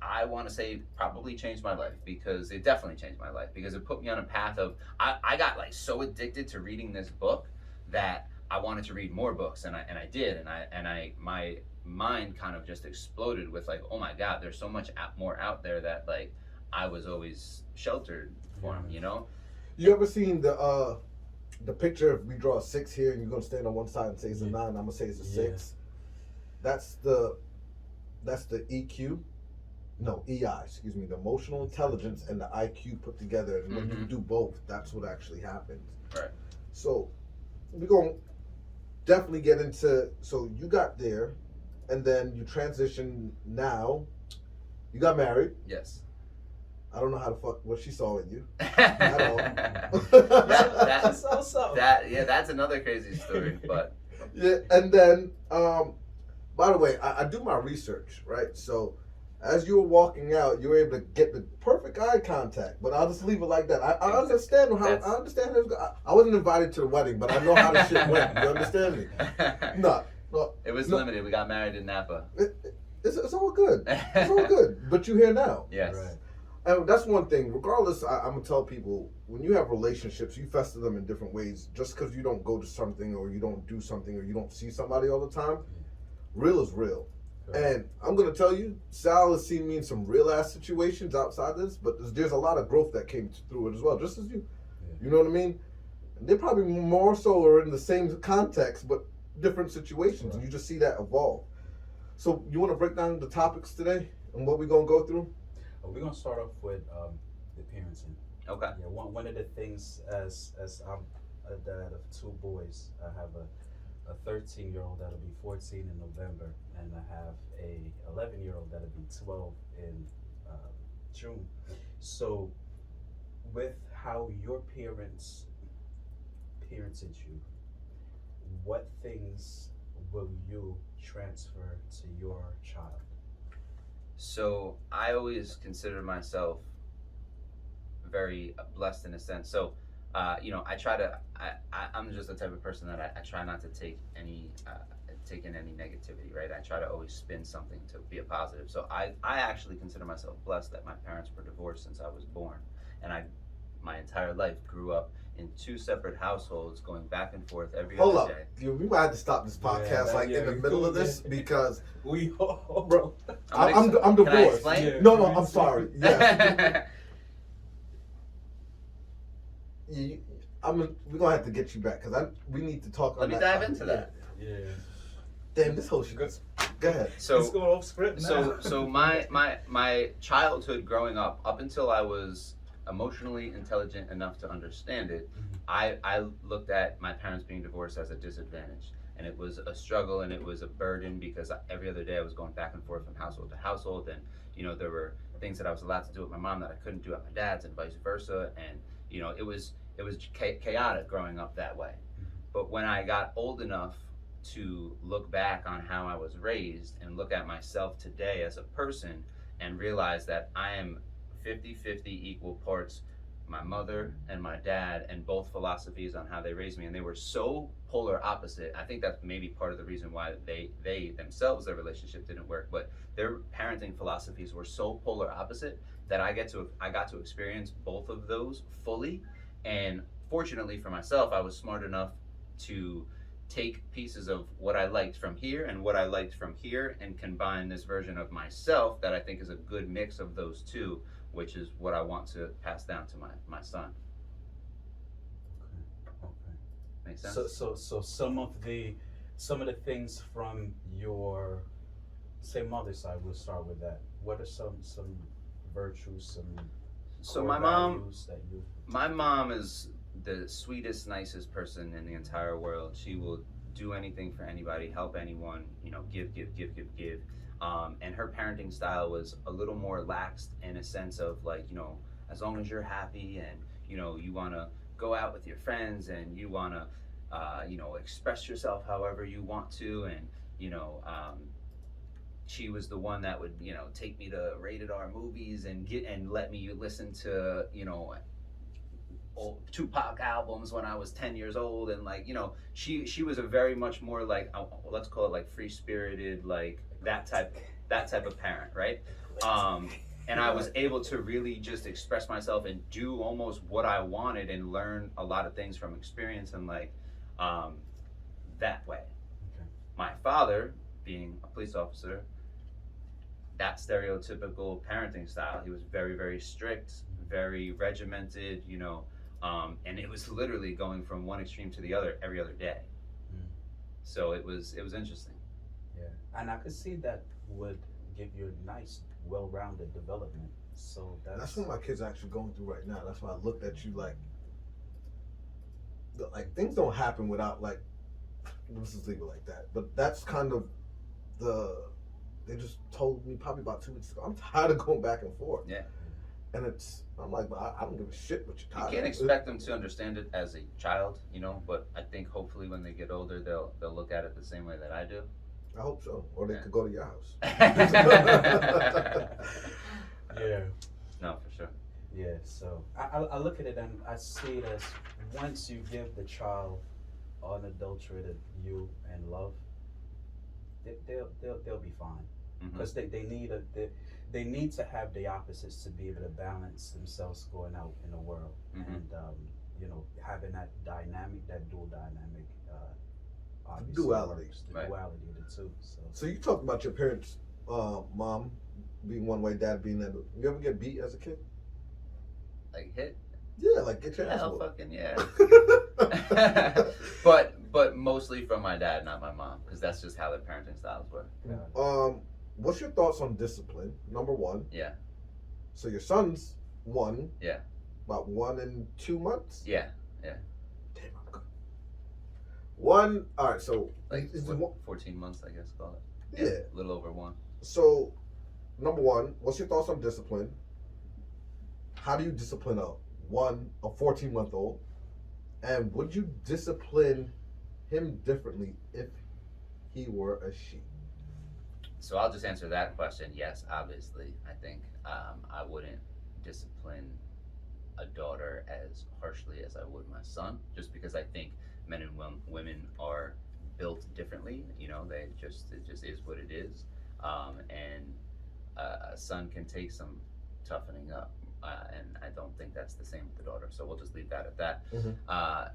I want to say probably changed my life, because it definitely changed my life, because it put me on a path of, I got like so addicted to reading this book that I wanted to read more books, and I did, and my mind kind of just exploded with like, oh my God, there's so much more out there that like I was always sheltered from, you know? You ever seen the picture, if we draw a 6 here and you're gonna stand on one side and say it's a 9, I'm gonna say it's a 6. That's the EQ. No, EI, excuse me, the emotional intelligence and the IQ put together. And when you do both, that's what actually happens. Right. So we're going to definitely get into, so you got there, and then you transitioned now. You got married. Yes. I don't know how the fuck what she saw in you. At all. That's another crazy story, but. Yeah, and then, by the way, I do my research, right? So, as you were walking out, you were able to get the perfect eye contact. But I'll just leave it like that. I understand how. I understand. I wasn't invited to the wedding, but I know how the shit went. You understand me? No. It was limited. We got married in Napa. It's all good. It's all good. But you're here now. Yes. Right. And that's one thing. Regardless, I'm gonna tell people, when you have relationships, you fester them in different ways. Just because you don't go to something, or you don't do something, or you don't see somebody all the time, real is real. And I'm going to tell you, Sal has seen me in some real-ass situations outside this, but there's a lot of growth that came through it as well, just as you. You know what I mean? And they probably more so are in the same context, but different situations, and you just see that evolve. So you want to break down the topics today and what we're going to go through? We're going to start off with the parenting. Okay. Yeah, one of the things, as I'm a dad of 2 boys, I have a 13-year-old that'll be 14 in November, and I have a 11-year-old that'll be 12 in June. So, with how your parents parented you, what things will you transfer to your child? So I always consider myself very blessed in a sense. So, I try to. I'm just the type of person that I try not to take in any negativity. Right. I try to always spin something to be a positive. So I actually consider myself blessed that my parents were divorced since I was born, and my entire life grew up in 2 separate households, going back and forth every other day. We might have to stop this podcast in the middle of this because Bro, I'm Can I divorced. explain? Yeah. No, I'm sorry. Yes. We're gonna have to get you back because we need to talk. Let me dive into that. Yeah. Damn, this whole shit. Go ahead. Let's go off script now. So my childhood growing up until I was emotionally intelligent enough to understand it, I looked at my parents being divorced as a disadvantage, and it was a struggle and it was a burden because every other day I was going back and forth from household to household, and there were things that I was allowed to do with my mom that I couldn't do at my dad's, and vice versa, and it was chaotic growing up that way. But when I got old enough to look back on how I was raised and look at myself today as a person and realize that I am 50-50 equal parts my mother and my dad, and both philosophies on how they raised me, and they were so polar opposite. I think that's maybe part of the reason why they themselves, their relationship didn't work, but their parenting philosophies were so polar opposite that I got to experience both of those fully. And fortunately for myself, I was smart enough to take pieces of what I liked from here and what I liked from here and combine this version of myself that I think is a good mix of those two, which is what I want to pass down to my son. Okay. Makes sense? So some of the things from your, say, mother's side, we'll start with that. What are some virtues, So core my mom values that you? My mom is the sweetest, nicest person in the entire world. She will do anything for anybody, help anyone, give. And her parenting style was a little more laxed in a sense of like, as long as you're happy and, you want to go out with your friends and you want to, express yourself however you want to. And, she was the one that would, take me to rated R movies and let me listen to, old Tupac albums when I was 10 years old, and she was a very much more like, let's call it like free spirited, like that type of parent, right? And I was able to really just express myself and do almost what I wanted and learn a lot of things from experience and that way. Okay. My father, being a police officer, that stereotypical parenting style. He was very, very strict, very regimented, and it was literally going from one extreme to the other every other day. So it was interesting. Yeah, and I could see that would give you a nice, well-rounded development. So that's what my kids are actually going through right now. That's why I looked at you like things don't happen without this is legal like that. But that's kind of they just told me probably about 2 weeks ago, I'm tired of going back and forth. Yeah. And I'm like, I don't give a shit what you're tired of. You can't expect them to understand it as a child, but I think hopefully when they get older, they'll look at it the same way that I do. I hope so. Or they could go to your house. Yeah. No, for sure. Yeah, so I look at it and I see it as once you give the child unadulterated you and love, they'll be fine. Because they need to have the opposites to be able to balance themselves going out in the world, and having that dynamic, that dual dynamic, obviously duality, works, the right. duality of the two. So you talked about your parents, mom being one way, dad being that. You ever get beat as a kid? Like hit? Yeah, like get your ass Hell, whooped. fucking yeah. but mostly from my dad, not my mom, because that's just how their parenting styles were. What's your thoughts on discipline? Number one. Yeah. So your son's 1. Yeah. About 1 and 2 months. Yeah. Damn, I'm good. All right, so Like is the what, one- 14 months, I guess, call it. yeah. A little over one. So, number one, what's your thoughts on discipline? How do you discipline a 14-month-old? And would you discipline him differently if he were a she? So I'll just answer that question. Yes, obviously. I think I wouldn't discipline a daughter as harshly as I would my son, just because I think men and women are built differently. You know, it just is what it is. And a son can take some toughening up, and I don't think that's the same with the daughter. So we'll just leave that at that. Mhm.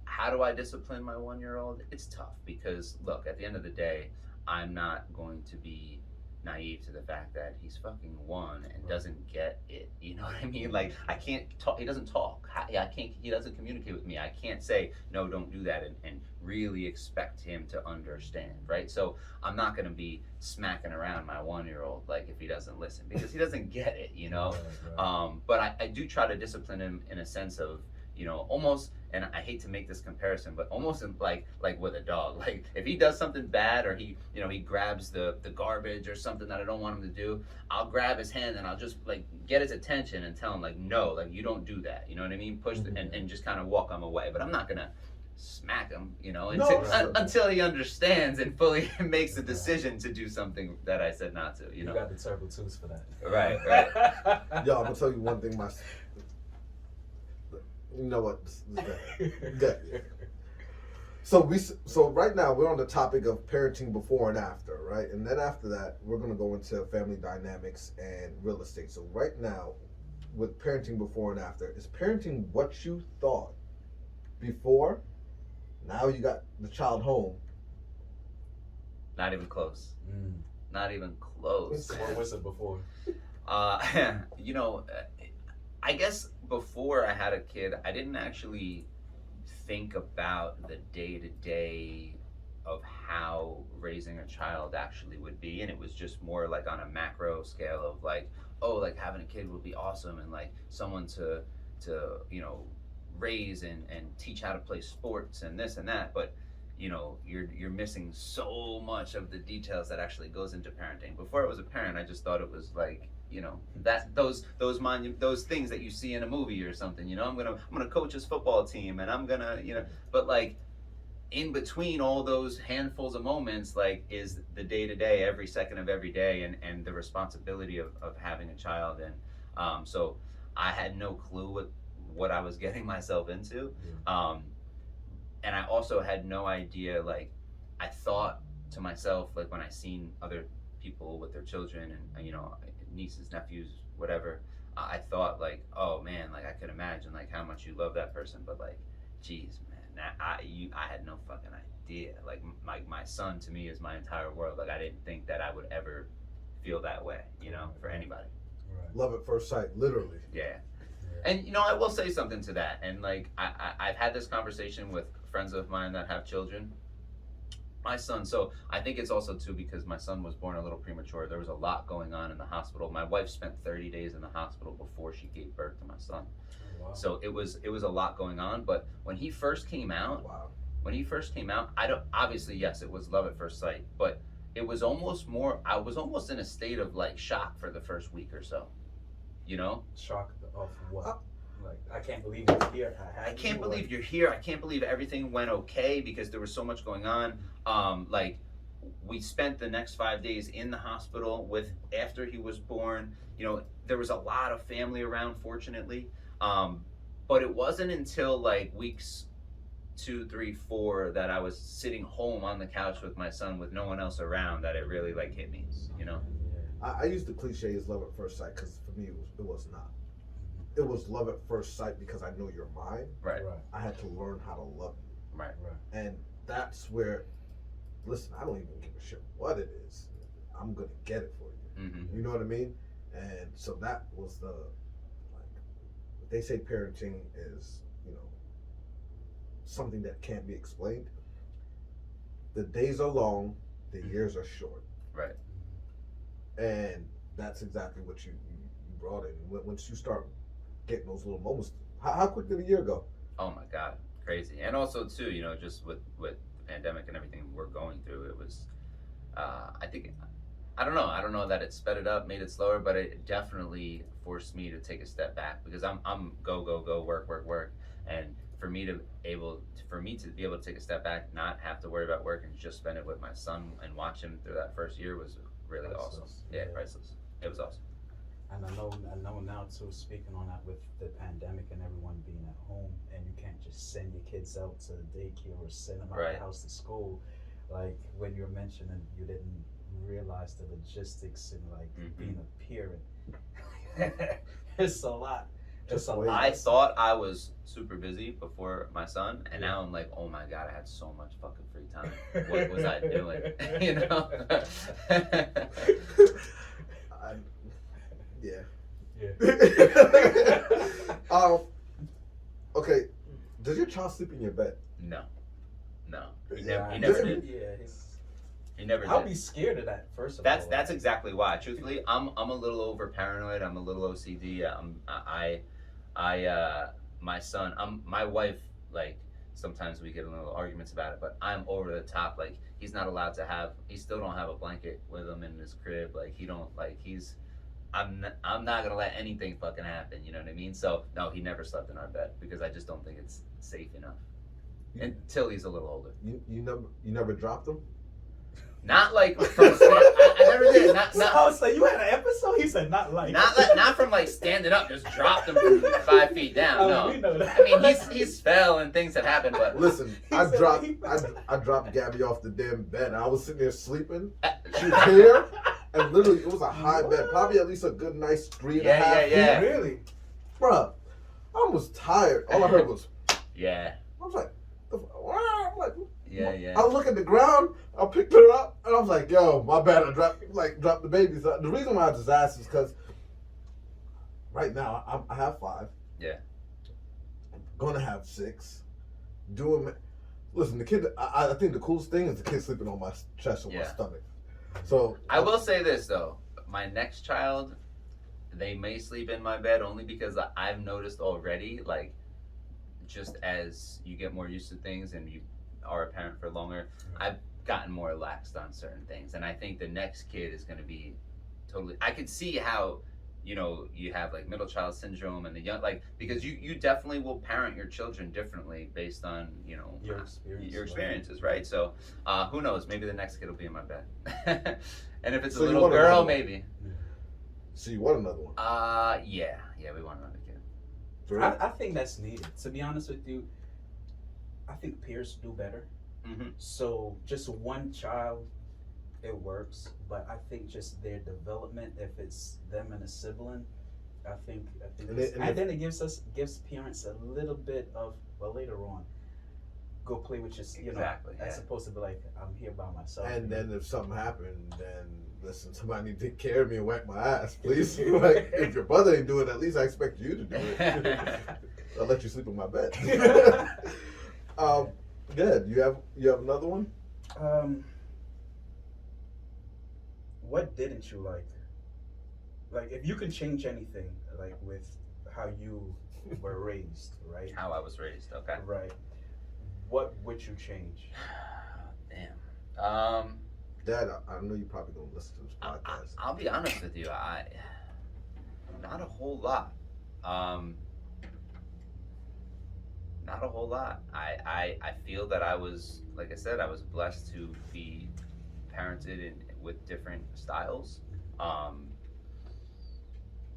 How do I discipline my 1-year-old? It's tough because look, at the end of the day, I'm not going to be naive to the fact that he's fucking 1 and doesn't get it. You know what I mean? Like I can't talk. He doesn't talk. I can't. He doesn't communicate with me. I can't say no, don't do that, and really expect him to understand, right? So I'm not gonna be smacking around my 1-year-old like if he doesn't listen because he doesn't get it. You know. Right. But I do try to discipline him in a sense of, you know, almost, and I hate to make this comparison, but almost in like with a dog. Like if he does something bad or he, you know, he grabs the garbage or something that I don't want him to do, I'll grab his hand and I'll just like get his attention and tell him like, no, like you don't do that. You know what I mean? Push and just kind of walk him away. But I'm not gonna smack him, you know, until he understands and fully makes a decision to do something that I said not to. You know, got the terrible twos for that. Right. Yo, I'm gonna tell you one thing. You know what? Good. So right now we're on the topic of parenting before and after, right? And then after that, we're gonna go into family dynamics and real estate. So right now, with parenting before and after, is parenting what you thought before? Now you got the child home. Not even close. Not even close. What was it before? You know, I guess before I had a kid, I didn't actually think about the day-to-day of how raising a child actually would be, and it was just more like on a macro scale of like, oh, like having a kid would be awesome, and like someone to you know, raise and teach how to play sports and this and that. But you know, you're missing so much of the details that actually goes into parenting. Before I was a parent, I just thought it was like, you know, that those things that you see in a movie or something. You know, I'm gonna coach his football team, and I'm gonna, you know, but like in between all those handfuls of moments, like is the day to day, every second of every day, and the responsibility of having a child. And so I had no clue what I was getting myself into. And I also had no idea, like, I thought to myself, like, when I seen other people with their children and you know, nieces, nephews, whatever, I thought, like, oh, man, like, I could imagine, like, how much you love that person, but, like, geez, man, I had no fucking idea. Like, my son, to me, is my entire world. Like, I didn't think that I would ever feel that way, you know, for anybody. Right. Love at first sight, literally. Yeah. And, you know, I will say something to that. And, like, I've had this conversation with friends of mine that have children. My son, so I think it's also, too, because my son was born a little premature. There was a lot going on in the hospital. My wife spent 30 days in the hospital before she gave birth to my son. Wow. So it was a lot going on. But when he first came out, Wow. I don't, obviously, yes, it was love at first sight. But it was almost more, I was almost in a state of, like, shock for the first week or so. You know? Shocked of what? Like, I can't believe you're here. I can't believe you're here. I can't believe everything went okay because there was so much going on. Like, we spent the next 5 days in the hospital after he was born. You know, there was a lot of family around, fortunately. But it wasn't until like weeks 2, 3, 4 that I was sitting home on the couch with my son with no one else around that it really like hit me. You know. I use the cliche is love at first sight because for me it was not. It was love at first sight because I know you're mine. Right. I had to learn how to love you. Right. And that's where, listen, I don't even give a shit what it is. I'm gonna get it for you. Mm-hmm. You know what I mean? And so that was the, like, they say parenting is, you know, something that can't be explained. The days are long, the years are short. Right. And that's exactly what you brought in. Once you start getting those little moments, how quick did a year go? Oh my God. crazy. And also too, you know, just with the pandemic and everything we're going through, it was, I think, I don't know that it sped it up, made it slower, but it definitely forced me to take a step back because I'm go work, and for me to be able to take a step back, not have to worry about work and just spend it with my son and watch him through that first year was really Priceless. awesome. Yeah, priceless. It was awesome. And I know now too, speaking on that with the pandemic and everyone being at home and you can't just send your kids out to daycare or send them out Right. the house to school. Like when you were mentioning you didn't realize the logistics and like being a parent. It's a lot. It's a lot. I thought I was super busy before my son, and now I'm like, oh my god, I had so much fucking free time. What was I doing? You know? Okay. Does your child sleep in your bed? No. He Yeah. never did. Yeah, He never did. I'll be scared of that first of all. That's exactly why. Truthfully, I'm a little over paranoid. I'm a little OCD. My son. My wife. Like sometimes we get in little arguments about it, but I'm over the top. Like he's not allowed to have. He still don't have a blanket with him in his crib. Like he don't. Like he's. I'm not gonna let anything fucking happen. You know what I mean? So no, he never slept in our bed because I just don't think it's safe enough. Until he's a little older. You never dropped him? Not like from I never did. I was like, you had an episode? He said not like. Not from like standing up, just dropped him from 5 feet down. No, we know that. I mean he's fell and things have happened, but Listen, I dropped Gabby off the damn bed. I was sitting there sleeping. She was here, and literally it was a high bed, probably at least a good nice 3.5 feet. Yeah. Really, bruh, I was tired. All I heard was yeah. I was like, I'm like, Yeah. I look at the ground, I picked her up, and I was like, yo, my bad, I dropped the baby. So the reason why I just asked is because right now I have 5. Yeah. I'm gonna have 6. Listen, the kid, I think the coolest thing is the kid sleeping on my chest or my stomach. So I will say this though, my next child, they may sleep in my bed only because I've noticed already, like, just as you get more used to things and you are a parent for longer, I've gotten more relaxed on certain things, and I think the next kid is going to be totally. I could see how, you know, you have like middle child syndrome and the young, like, because you definitely will parent your children differently based on, you know, your experiences, right? So who knows? Maybe the next kid will be in my bed, and if it's a little girl, maybe. So you want another one? Yeah, we want another kid. I think that's needed. To be honest with you, I think peers do better. Mm-hmm. So just one child, it works. But I think just their development, if it's them and a sibling, I think, and then it gives parents a little bit of, well, later on, go play with your, you know, as opposed to be like, I'm here by myself. And then if something happened, then listen, somebody need to take care of me and wipe my ass, please. Like, if your brother ain't do it, at least I expect you to do it. I'll let you sleep in my bed. Good. You have another one? What didn't you like? Like, if you could change anything, like with how you were raised, right? How I was raised, okay. Right. What would you change? Damn. Dad, I know you probably don't listen to this podcast. I'll be honest with you. Not a whole lot. Not a whole lot. I feel that I was, like I said, I was blessed to be parented with different styles.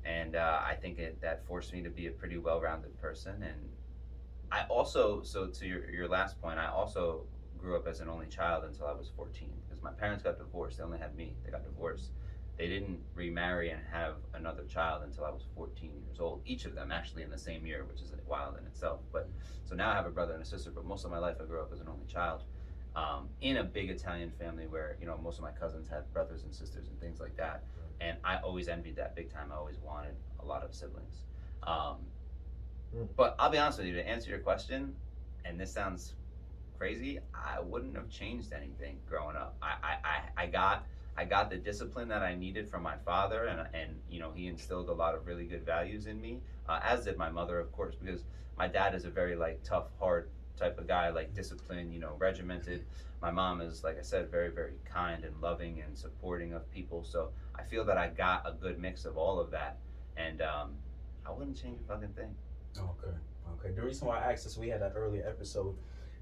And I think that forced me to be a pretty well-rounded person. And I also, so to your last point, I also grew up as an only child until I was 14 because my parents got divorced. They only had me. They got divorced. They didn't remarry and have another child until I was 14 years old. Each of them actually in the same year, which is wild in itself. But so now I have a brother and a sister, but most of my life I grew up as an only child in a big Italian family where, you know, most of my cousins had brothers and sisters and things like that. And I always envied that big time. I always wanted a lot of siblings. But I'll be honest with you, to answer your question, and this sounds crazy, I wouldn't have changed anything growing up. I got the discipline that I needed from my father, and you know, he instilled a lot of really good values in me, as did my mother, of course, because my dad is a very like tough, hard type of guy, like disciplined, regimented. My mom is, like I said, very, very kind and loving and supporting of people. So I feel that I got a good mix of all of that, and I wouldn't change a fucking thing. Okay. The reason why I asked is we had that earlier episode,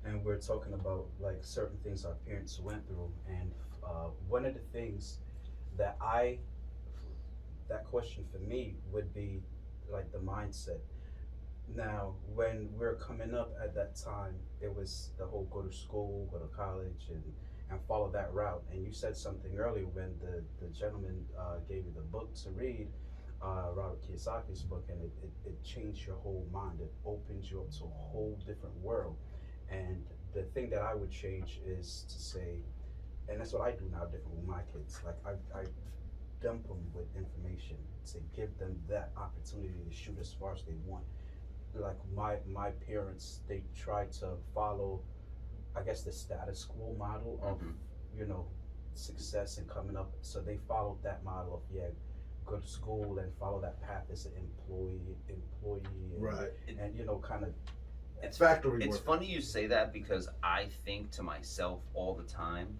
and we're talking about like certain things our parents went through, and one of the things that that question for me would be like the mindset. Now, when we're coming up at that time, it was the whole go to school, go to college, and follow that route. And you said something earlier when the gentleman gave you the book to read, Robert Kiyosaki's book, and it changed your whole mind. It opens you up to a whole different world. And the thing that I would change is to say, and that's what I do now different with my kids. Like I dump them with information to give them that opportunity to shoot as far as they want. Like my parents, they try to follow, I guess, the status quo model of success and coming up. So they followed that model of go to school and follow that path as an employee, and, Right. and kind of. It's factory It's worker. funny you say that because I think to myself all the time.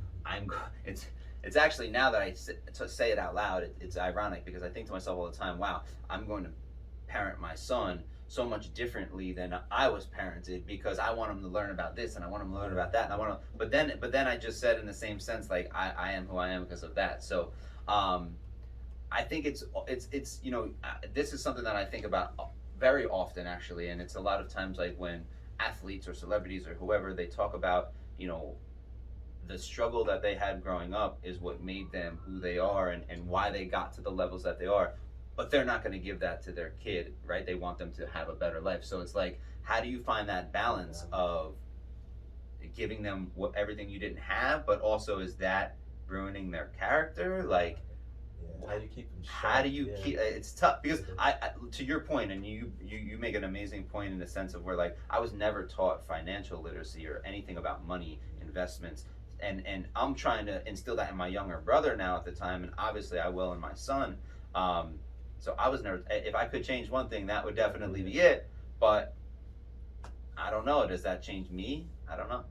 It's actually, now that I say it out loud, it's ironic because I think to myself all the time, wow, I'm going to parent my son so much differently than I was parented because I want him to learn about this and I want him to learn about that and I want to. But then I just said in the same sense, like I am who I am because of that. So I think it's this is something that I think about very often actually, and it's a lot of times like when athletes or celebrities or whoever, they talk about the struggle that they had growing up is what made them who they are and why they got to the levels that they are. But they're not going to give that to their kid, right? They want them to have a better life. So it's like, how do you find that balance of giving them everything you didn't have, but also is that ruining their character? Like, how do you keep them sharp? how do you keep? It's tough because I to your point, and you make an amazing point in the sense of where like I was never taught financial literacy or anything about money, investments. And I'm trying to instill that in my younger brother now at the time, and obviously I will in my son. So I was never. If I could change one thing, that would definitely be it. But I don't know. Does that change me? I don't know.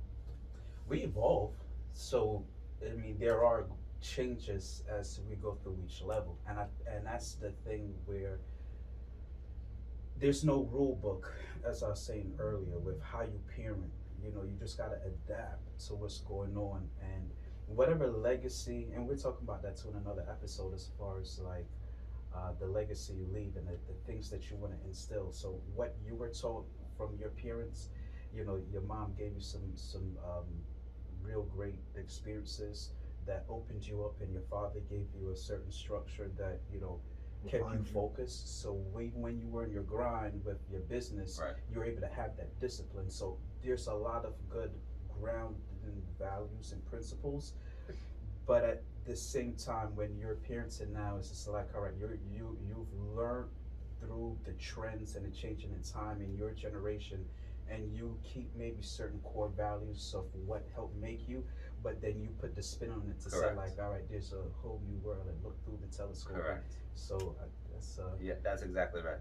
We evolve, so I mean there are changes as we go through each level, and that's the thing where there's no rule book, as I was saying earlier, with how you parent. You just gotta adapt to what's going on, and whatever legacy. And we're talking about that too in another episode, as far as like the legacy you leave and the things that you want to instill. So what you were taught from your parents, your mom gave you some real great experiences that opened you up, and your father gave you a certain structure that kept you focused. So when you were in your grind with your business, Right. you were able to have that discipline. So there's a lot of good grounded values and principles, but at the same time, when you're parenting now, it's just like, all right, you've learned through the trends and the changing in time in your generation, and you keep maybe certain core values of what helped make you, but then you put the spin on it to Correct. say like, all right, there's a whole new world, and look through the telescope. Correct. So that's Yeah, that's exactly right.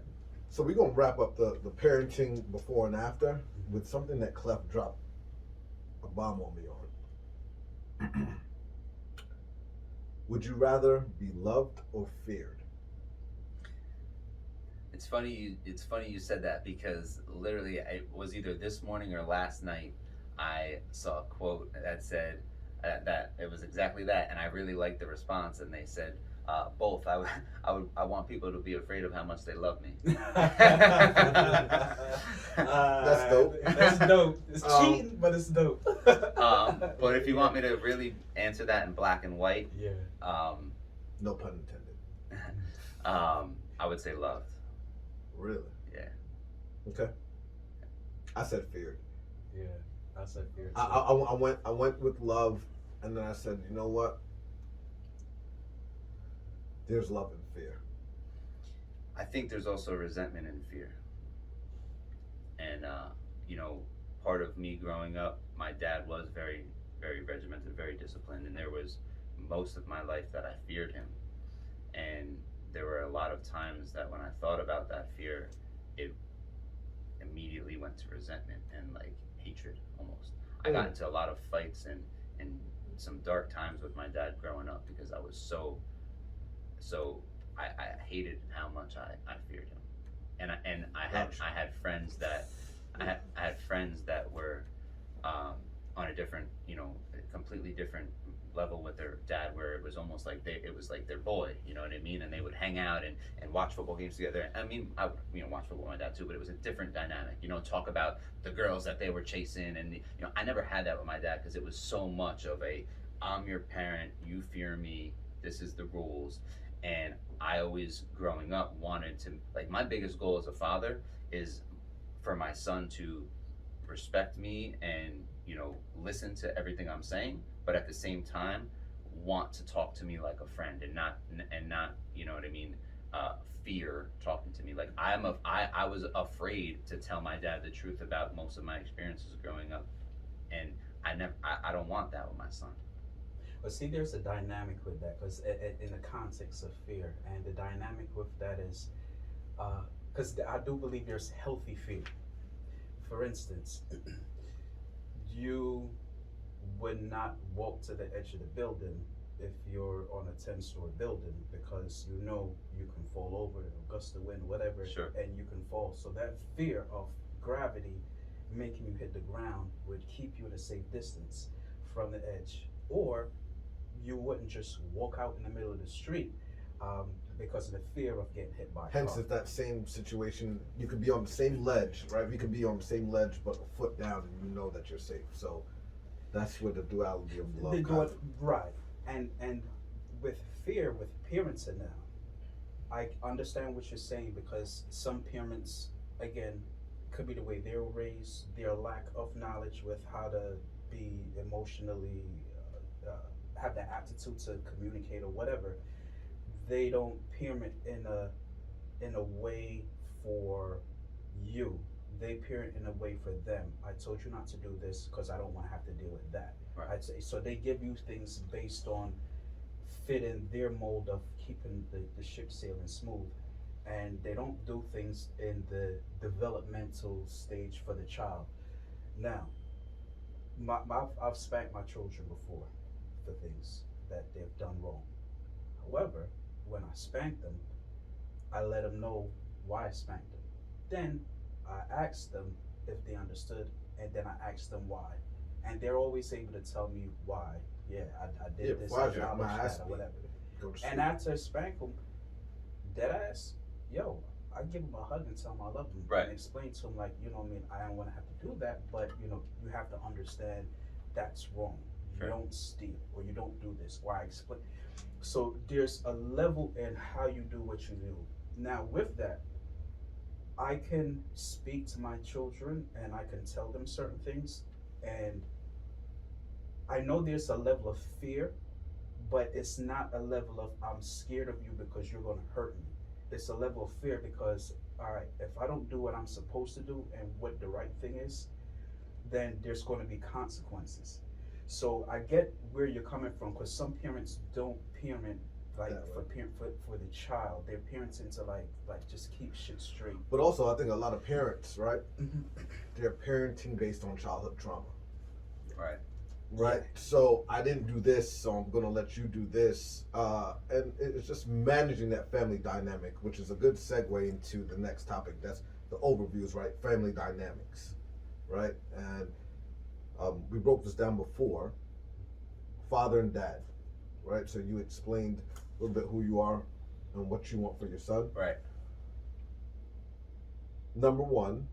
So we're gonna wrap up the parenting before and after with something that Kleph dropped a bomb on me on. Would you rather be loved or feared? It's funny you said that because literally it was either this morning or last night I saw a quote that said that it was exactly that, and I really liked the response, and they said both. I want people to be afraid of how much they love me. That's dope. That's dope. It's cheating, but it's dope. But if you want me to really answer that in black and white, Yeah. No pun intended. I would say loved. Really? Yeah. Okay. I said feared. Yeah. I said fear. I went with love, and then I said, you know what? There's love and fear. I think there's also resentment and fear. And, part of me growing up, my dad was very, very regimented, very disciplined, and there was most of my life that I feared him. And there were a lot of times that when I thought about that fear, it immediately went to resentment and like hatred almost. I got into a lot of fights and some dark times with my dad growing up because I was so I hated how much I feared him. And I had friends that I had friends that were on a different, a completely different level with their dad, where it was almost like it was like their boy, you know what I mean? And they would hang out and watch football games together. I mean, I would, watch football with my dad too, but it was a different dynamic, talk about the girls that they were chasing. And, I never had that with my dad because it was so much of I'm your parent, you fear me, this is the rules. And I always, growing up, wanted to, like, my biggest goal as a father is for my son to respect me and, listen to everything I'm saying, but at the same time, want to talk to me like a friend and not, you know what I mean, fear talking to me. Like, I was afraid to tell my dad the truth about most of my experiences growing up, and I don't want that with my son. But see, there's a dynamic with that, because in the context of fear, and the dynamic with that is, because I do believe there's healthy fear. For instance, you would not walk to the edge of the building if you're on a 10-story building, because you can fall over, a gust of wind, whatever, sure, and you can fall. So that fear of gravity making you hit the ground would keep you at a safe distance from the edge. Or you wouldn't just walk out in the middle of the street because of the fear of getting hit by a Hence, car. it's that same situation. You could be on the same ledge, right? We could be on the same ledge, but a foot down, and you know that you're safe. So that's where the duality of love comes. Right. And with fear, with parenting now, I understand what you're saying, because some parents, again, could be the way they were raised, their lack of knowledge with how to be emotionally, have that aptitude to communicate or whatever. They don't parent in a way for you. They parent in a way for them. I told you not to do this because I don't want to have to deal with that. Right. I'd say so. They give you things based on fitting their mold of keeping the ship sailing smooth, and they don't do things in the developmental stage for the child. Now, I've spanked my children before for things that they've done wrong. However, when I spanked them, I let them know why I spanked them. Then I asked them if they understood, and then I asked them why. And they're always able to tell me why. Yeah, I did this, why I accomplished that, or whatever. And after I spank them, dead ass, I give them a hug and tell them I love them. Right. And explain to them, like, I don't want to have to do that, but, you have to understand that's wrong. Sure. You don't steal, or you don't do this, or I explain. So there's a level in how you do what you do. Now, with that, I can speak to my children and I can tell them certain things, and I know there's a level of fear, but it's not a level of I'm scared of you because you're going to hurt me. It's a level of fear because, all right, if I don't do what I'm supposed to do and what the right thing is, then there's going to be consequences. So I get where you're coming from, because some parents don't parent like for the child. They're parenting to like just keep shit straight. But also, I think a lot of parents, right? They're parenting based on childhood trauma. Right. Right. Yeah. So I didn't do this, so I'm gonna let you do this, and it's just managing that family dynamic, which is a good segue into the next topic. That's the overviews, right? Family dynamics, right? And we broke this down before. Father and dad, right? So you explained a little bit who you are and what you want for your son. Right. Number one,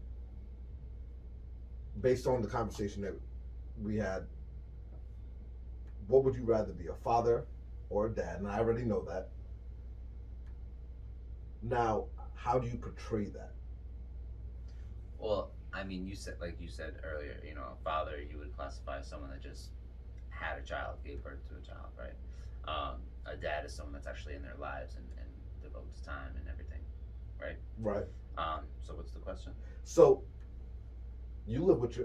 based on the conversation that we had, what would you rather be, a father or a dad? And I already know that. Now, how do you portray that? Well, I mean, you said earlier, a father, you would classify as someone that just had a child, gave birth to a child, right? A dad is someone that's actually in their lives and devotes time and everything, right? Right. So what's the question? So you live with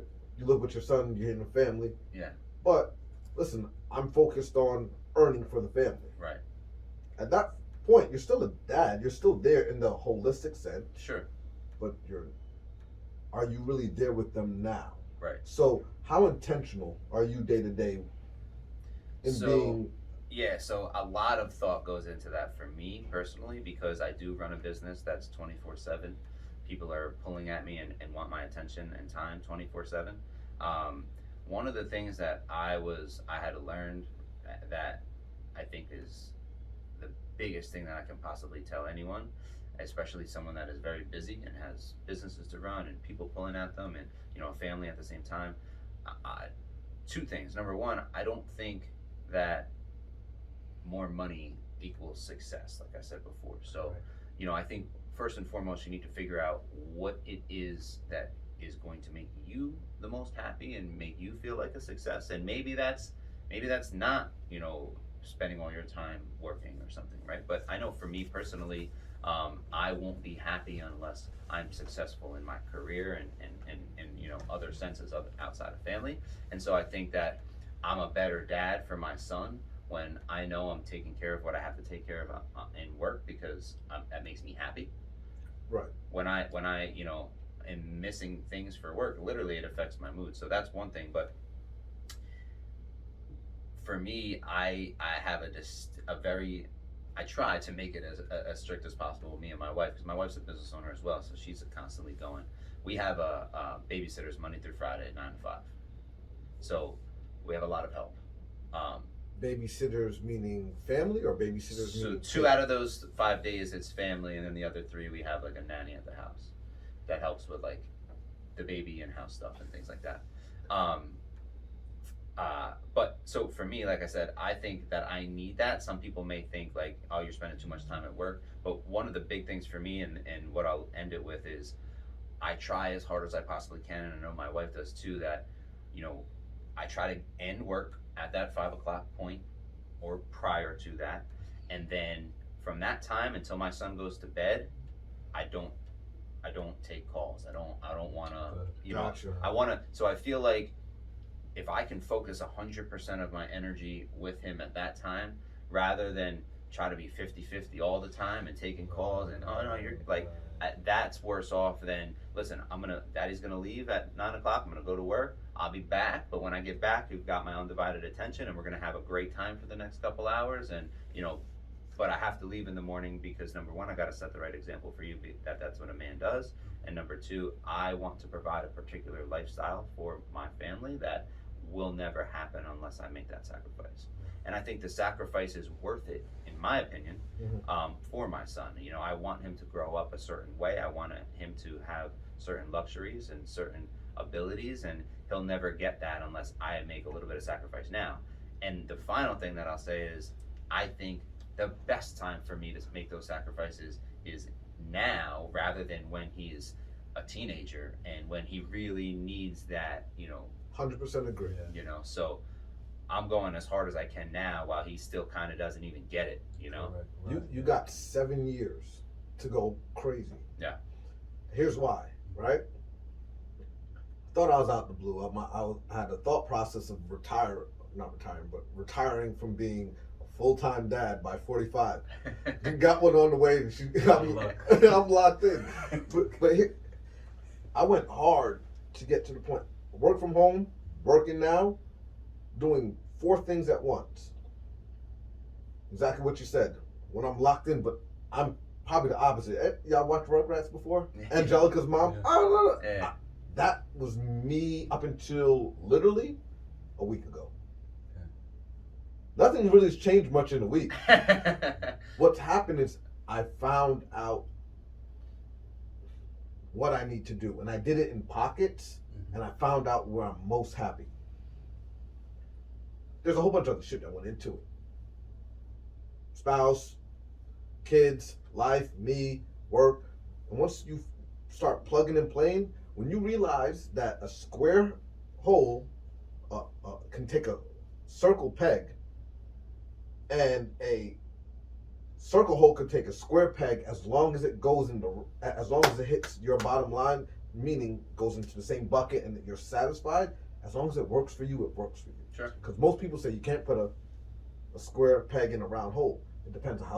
your son, you're in a family. Yeah. But listen, I'm focused on earning for the family. Right. At that point, you're still a dad. You're still there in the holistic sense. Sure. But are you really there with them now? Right. So how intentional are you day to day in being? Yeah, so a lot of thought goes into that for me personally, because I do run a business that's 24/7. People are pulling at me and want my attention and time 24/7. One of the things that I had to learn that I think is the biggest thing that I can possibly tell anyone, especially someone that is very busy and has businesses to run and people pulling at them and a family at the same time. Two things. Number one, I don't think that more money equals success, like I said before. So, I think first and foremost, you need to figure out what it is that is going to make you the most happy and make you feel like a success. And maybe that's not, spending all your time working or something, right? But I know for me personally, I won't be happy unless I'm successful in my career and other senses of outside of family. And so I think that I'm a better dad for my son when I know I'm taking care of what I have to take care of in work, because that makes me happy. Right. When I am missing things for work, literally it affects my mood. So that's one thing. But for me, I have I try to make it as strict as possible with me and my wife, because my wife's a business owner as well, so she's constantly going. We have babysitters Monday through Friday, 9 to 5. So we have a lot of help. Babysitters meaning family, or babysitters meaning? So 2 out of those 5 days it's family, and then the other 3 we have like a nanny at the house that helps with like the baby and house stuff and things like that. But so for me, like I said, I think that I need that. Some people may think like, oh, you're spending too much time at work. But one of the big things for me, and what I'll end it with, is I try as hard as I possibly can, and I know my wife does too, that, I try to end work at that 5 o'clock point or prior to that. And then from that time until my son goes to bed, I don't take calls. I don't want to, Gotcha. So I feel like if I can focus 100% of my energy with him at that time, rather than try to be 50-50 all the time and taking calls and, oh no, you're like, that's worse off than, listen, Daddy's gonna leave at 9 o'clock, I'm gonna go to work, I'll be back, but when I get back, you've got my undivided attention and we're gonna have a great time for the next couple hours. And but I have to leave in the morning because number one, I gotta set the right example for you, that's what a man does. And number two, I want to provide a particular lifestyle for my family that will never happen unless I make that sacrifice. And I think the sacrifice is worth it, in my opinion, for my son. I want him to grow up a certain way. I want him to have certain luxuries and certain abilities, and he'll never get that unless I make a little bit of sacrifice now. And the final thing that I'll say is, I think the best time for me to make those sacrifices is now, rather than when he is a teenager and when he really needs that, 100% agree. So I'm going as hard as I can now while he still kind of doesn't even get it, Right. You got 7 years to go crazy. Yeah. Here's why, right? Thought I was out the blue. I had a thought process of retiring from being a full-time dad by 45. Got one on the way, and she got me. I'm locked in. But I went hard to get to the point. Work from home, working now, doing 4 things at once. Exactly what you said. When I'm locked in, but I'm probably the opposite. Y'all watched Rugrats before? Angelica's mom? Yeah. I don't know. Yeah. That was me up until literally a week ago. Okay. Nothing really has changed much in a week. What's happened is I found out what I need to do, and I did it in pockets, and I found out where I'm most happy. There's a whole bunch of other shit that went into it. Spouse, kids, life, me, work. And once you start plugging and playing, when you realize that a square hole can take a circle peg, and a circle hole could take a square peg, as long as it hits your bottom line, meaning goes into the same bucket and that you're satisfied, as long as it works for you, it works for you. Sure. Because most people say you can't put a square peg in a round hole. It depends on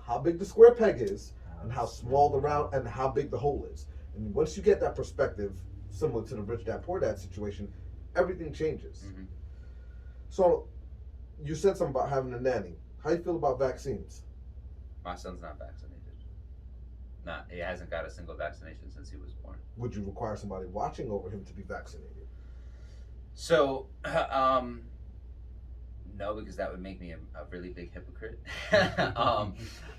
how big the square peg is, and how small the round, and how big the hole is. And once you get that perspective, similar to the rich dad, poor dad situation, everything changes. Mm-hmm. So, you said something about having a nanny. How you feel about vaccines? My son's not vaccinated. He hasn't got a single vaccination since he was born. Would you require somebody watching over him to be vaccinated? So, no, because that would make me a really big hypocrite.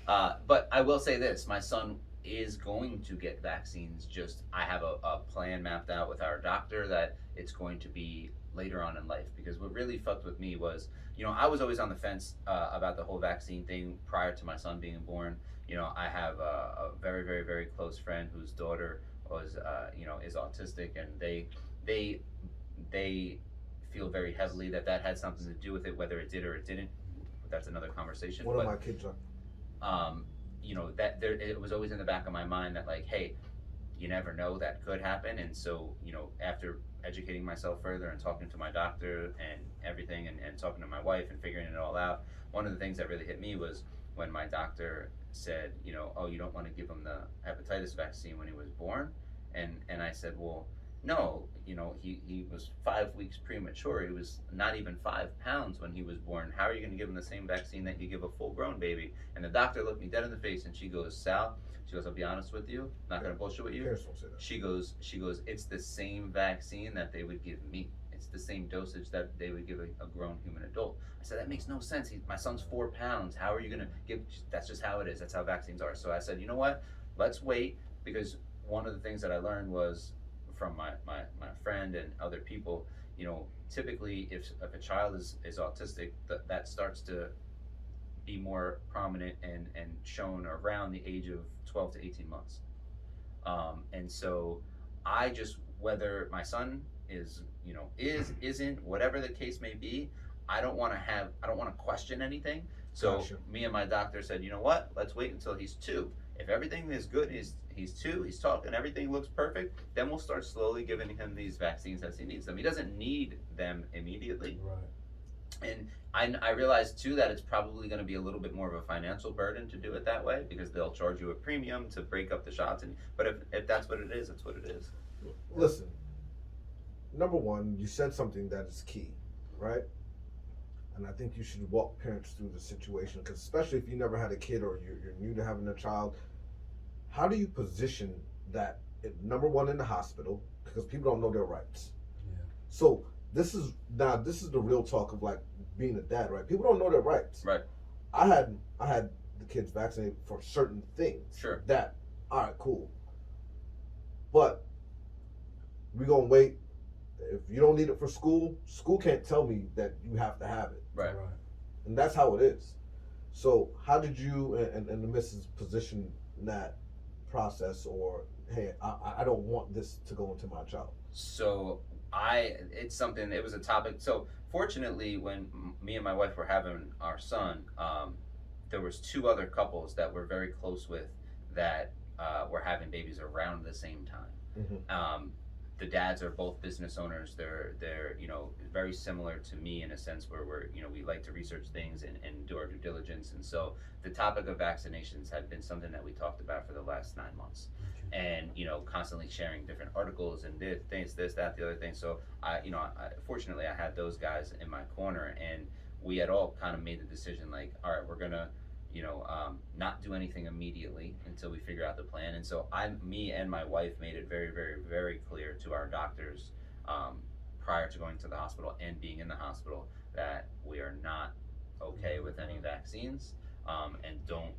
But I will say this: my son is going to get vaccines. Just I have a plan mapped out with our doctor that it's going to be later on in life. Because what really fucked with me was, I was always on the fence about the whole vaccine thing prior to my son being born. I have a very, very, very close friend whose daughter was, is autistic, and they feel very heavily that had something to do with it, whether it did or it didn't. That's another conversation. One of my kids are. It was always in the back of my mind that, like, hey, you never know, that could happen. And so, after educating myself further and talking to my doctor and everything, and talking to my wife and figuring it all out, one of the things that really hit me was when my doctor said, oh, you don't want to give him the hepatitis vaccine when he was born. And I said, well, no, he was 5 weeks premature. He was not even 5 pounds when he was born. How are you going to give him the same vaccine that you give a full-grown baby? And the doctor looked me dead in the face, and she goes, Sal, I'll be honest with you, not going to bullshit with you. Parents don't say that. She goes, it's the same vaccine that they would give me. It's the same dosage that they would give a grown human adult. I said, that makes no sense. My son's 4 pounds. How are you going to give? That's just how it is. That's how vaccines are. So I said, you know what? Let's wait, because one of the things that I learned was from my friend and other people, typically if a child is autistic, that starts to be more prominent and shown around the age of 12 to 18 months. And so I just, whether my son isn't, whatever the case may be, I don't want to question anything. So Gotcha. Me and my doctor said, you know what? Let's wait until he's 2. If everything is good, he's 2, he's talking, everything looks perfect, then we'll start slowly giving him these vaccines as he needs them. He doesn't need them immediately. Right. And I realized too that it's probably going to be a little bit more of a financial burden to do it that way, because they'll charge you a premium to break up the shots. But if that's what it is, it's what it is. Listen, number one, you said something that is key, right? And I think you should walk parents through the situation, because especially if you never had a kid or you're new to having a child, how do you position that, number one, in the hospital, because people don't know their rights. Yeah. So this is the real talk of like being a dad, right? People don't know their rights. Right. I had the kids vaccinated for certain things. Sure. That, all right, cool. But we're gonna wait. If you don't need it for school can't tell me that you have to have it. Right. And that's how it is. So how did you and the missus position that process, or hey, I don't want this to go into my child? So it was a topic. So fortunately, when me and my wife were having our son, there was 2 other couples that we're very close with that were having babies around the same time. Mm-hmm. The dads are both business owners. They're very similar to me in a sense where we like to research things and do our due diligence. And so the topic of vaccinations had been something that we talked about for the last 9 months. And constantly sharing different articles and this, that, the other thing. So fortunately I had those guys in my corner, and we had all kind of made the decision, like, all right, we're gonna not do anything immediately until we figure out the plan. And so me and my wife made it very, very, very clear to our doctors prior to going to the hospital and being in the hospital that we are not okay with any vaccines, and don't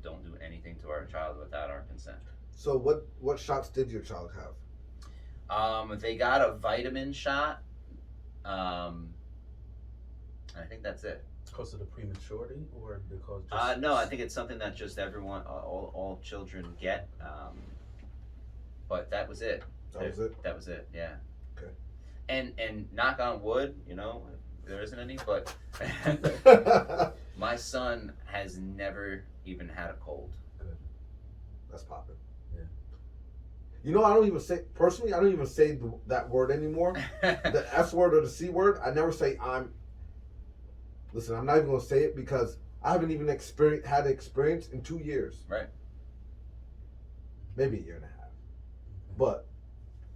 do anything to our child without our consent. So what shots did your child have? They got a vitamin shot. I think that's it. Because of the prematurity, or because just no, I think it's something that just everyone, all children get. But that was it. That was it. Yeah. Okay. And knock on wood, there isn't any, but my son has never even had a cold. good. That's popping. Yeah. I don't even say that word anymore. The S word or the C word, I never say Listen, I'm not even going to say it because I haven't even had experience in 2 years. Right. Maybe a year and a half. But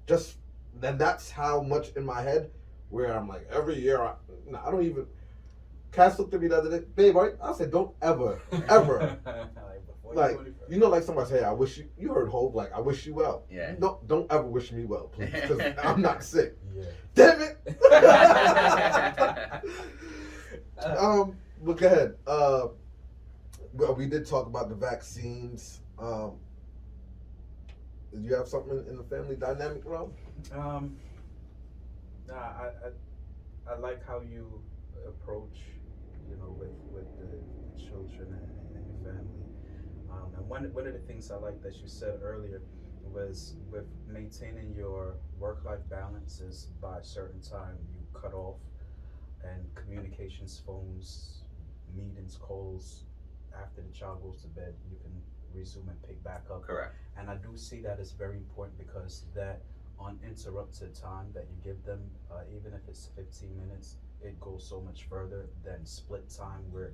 just then that's how much in my head where I'm like every year I don't even. Cass looked at me the other day, babe. Right? I said, don't ever, like like somebody say, I wish you heard Hov, like I wish you well. Yeah. Don't ever wish me well, please, because I'm not sick. Yeah. Damn it. But go ahead. Well, we did talk about the vaccines. Did you have something in the family dynamic realm? I like how you approach, with the children and your family. And one of the things I like that you said earlier was with maintaining your work-life balance is by a certain time you cut off, and communications, phones, meetings, calls, after the child goes to bed, you can resume and pick back up. Correct. And I do see that as very important, because that uninterrupted time that you give them, even if it's 15 minutes, it goes so much further than split time where,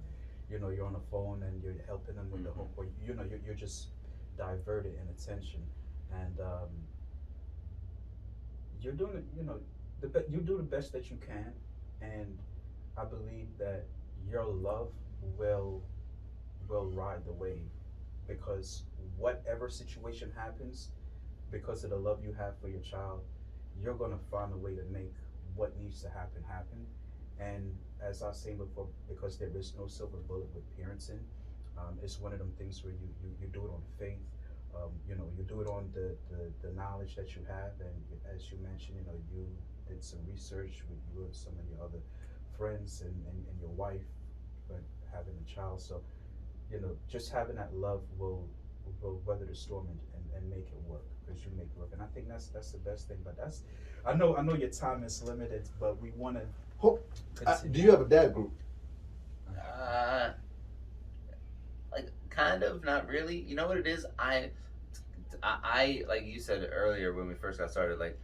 you're on the phone and you're helping them with the homework, or you're just diverted in attention, and you're doing it. You do the best that you can, and I believe that your love will ride the wave, because whatever situation happens, because of the love you have for your child, you're gonna find a way to make what needs to happen. And as I was saying before, because there is no silver bullet with parenting, it's one of them things where you do it on faith. You do it on the knowledge that you have, and as you mentioned, you did some research with you and some of your other friends and your wife, but having a child. So, just having that love will weather the storm and make it work, because you make it work. And I think that's the best thing. But I know your time is limited, but we want to. Do you have a dad group? Like kind of, not really. You know what it is? I like you said earlier when we first got started. Like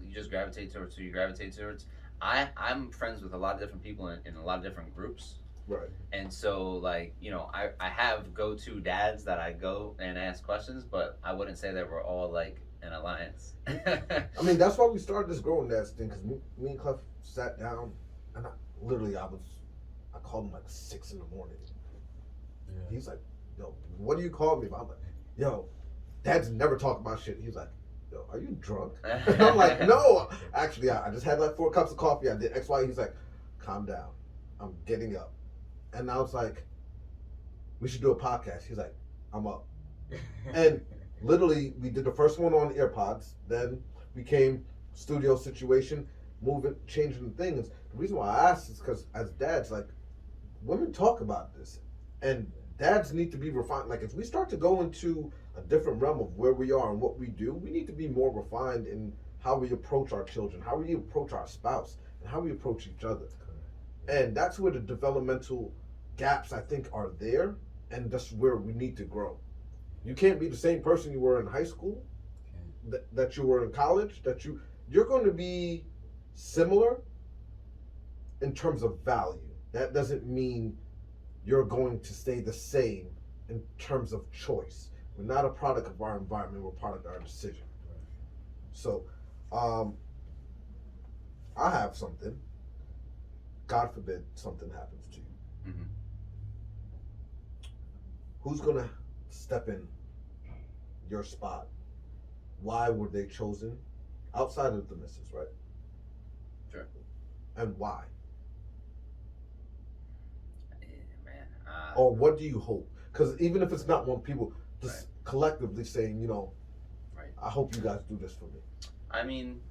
you just gravitate towards who you gravitate towards. I'm friends with a lot of different people in a lot of different groups. Right. And so, like, I have go-to dads that I go and ask questions, but I wouldn't say that we're all like an alliance. I mean, that's why we started this growing dads thing, because me and Kleph sat down, and I called him like 6 a.m. Yeah. He's like, yo, what do you call me? I'm like, yo, dads never talk about shit. He's like, yo, are you drunk? And I'm like, no, actually, I just had like 4 cups of coffee. I did X, Y. He's like, calm down. I'm getting up. And I was like, we should do a podcast. He's like, I'm up. And literally, we did the first one on AirPods. Then we came studio situation, moving, changing things. The reason why I asked is because as dads, like, women talk about this. And dads need to be refined. Like, if we start to go into a different realm of where we are and what we do, we need to be more refined in how we approach our children, how we approach our spouse, and how we approach each other. And that's where the developmental gaps, I think, are there, and that's where we need to grow. You can't be the same person you were in high school, that you were in college, you're going to be similar in terms of value. That doesn't mean you're going to stay the same in terms of choice. We're not a product of our environment, we're a product of our decision. So, I have something. God forbid something happens to you. Mm-hmm. Who's gonna step in your spot? Why were they chosen? Outside of the missus, right? Sure. And why? Man. Or what do you hope? Because even if it's not one people, just right. collectively saying, right. I hope you guys do this for me. I mean,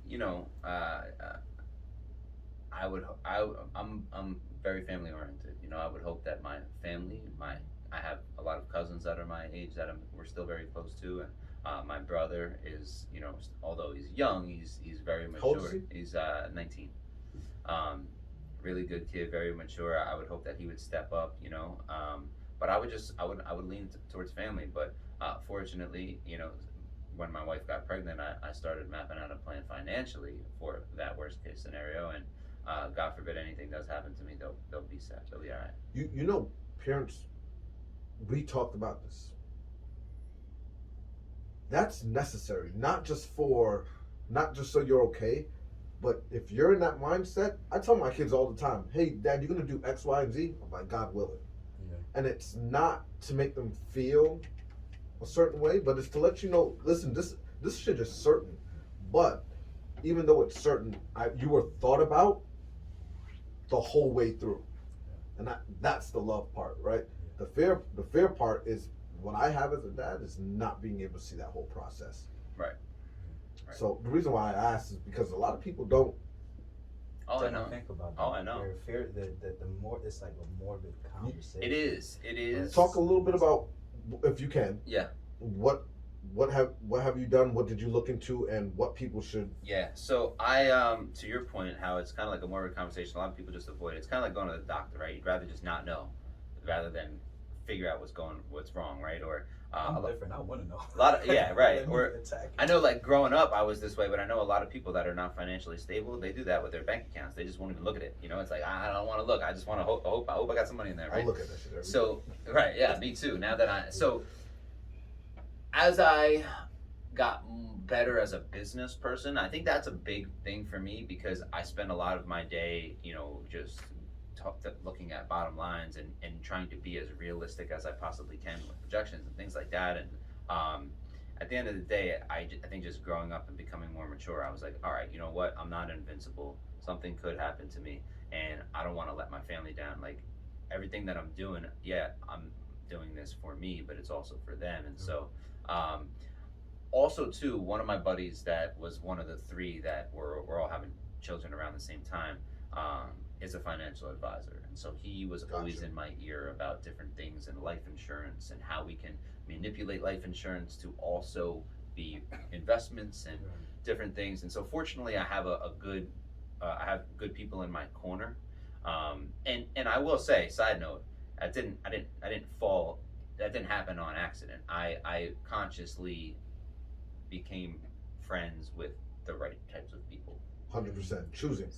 I'm very family oriented. I would hope that my family, I have a lot of cousins that are my age that we're still very close to, and my brother is, although he's young, he's very mature. How old is he? He's 19. Really good kid, very mature. I would hope that he would step up, but I would lean towards family. But fortunately, when my wife got pregnant, I started mapping out a plan financially for that worst case scenario, and God forbid anything does happen to me, they'll be set. They'll be all right. Parents, we talked about this. That's necessary, not just for not just so you're okay, but if you're in that mindset, I tell my kids all the time, hey, Dad, you're going to do X, Y, and Z? I'm like, God willing. Yeah. And it's not to make them feel a certain way, but it's to let you know, listen, this shit is certain. But even though it's certain, you were thought about the whole way through. And that's the love part, right? The fear part is what I have as a dad is not being able to see that whole process. Right. So the reason why I asked is because a lot of people don't. Oh, I know. Think about that. Oh, I know. Fear the more it's like a morbid conversation. It is. Talk a little bit about, if you can. Yeah. What have you done? What did you look into, and what people should? Yeah. So I to your point, how it's kind of like a morbid conversation. A lot of people just avoid it. It's kind of like going to the doctor, right? You'd rather just not know, rather than figure out what's wrong, right? Or I'm different. I want to know. A lot of right. Or I know, like growing up, I was this way, but I know a lot of people that are not financially stable. They do that with their bank accounts. They just won't even look at it. You know, it's like I don't want to look. I just want to hope I got some money in there. Right. I look at that shit every day. Right, yeah, me too. Now that as I got better as a business person, I think that's a big thing for me because I spend a lot of my day, just looking at bottom lines and trying to be as realistic as I possibly can with projections and things like that. And at the end of the day, I think just growing up and becoming more mature, I was like, all right, you know what? I'm not invincible. Something could happen to me, and I don't want to let my family down. Like everything that I'm doing, I'm doing this for me, but it's also for them. And so, also too, one of my buddies that was one of the three that were all having children around the same time, is a financial advisor, and so he was always in my ear about different things in life insurance and how we can manipulate life insurance to also be investments and different things. And so fortunately I have I have good people in my corner, and I will say, side note, I didn't fall, that didn't happen on accident. I consciously became friends with the right types of people. 100% choosing.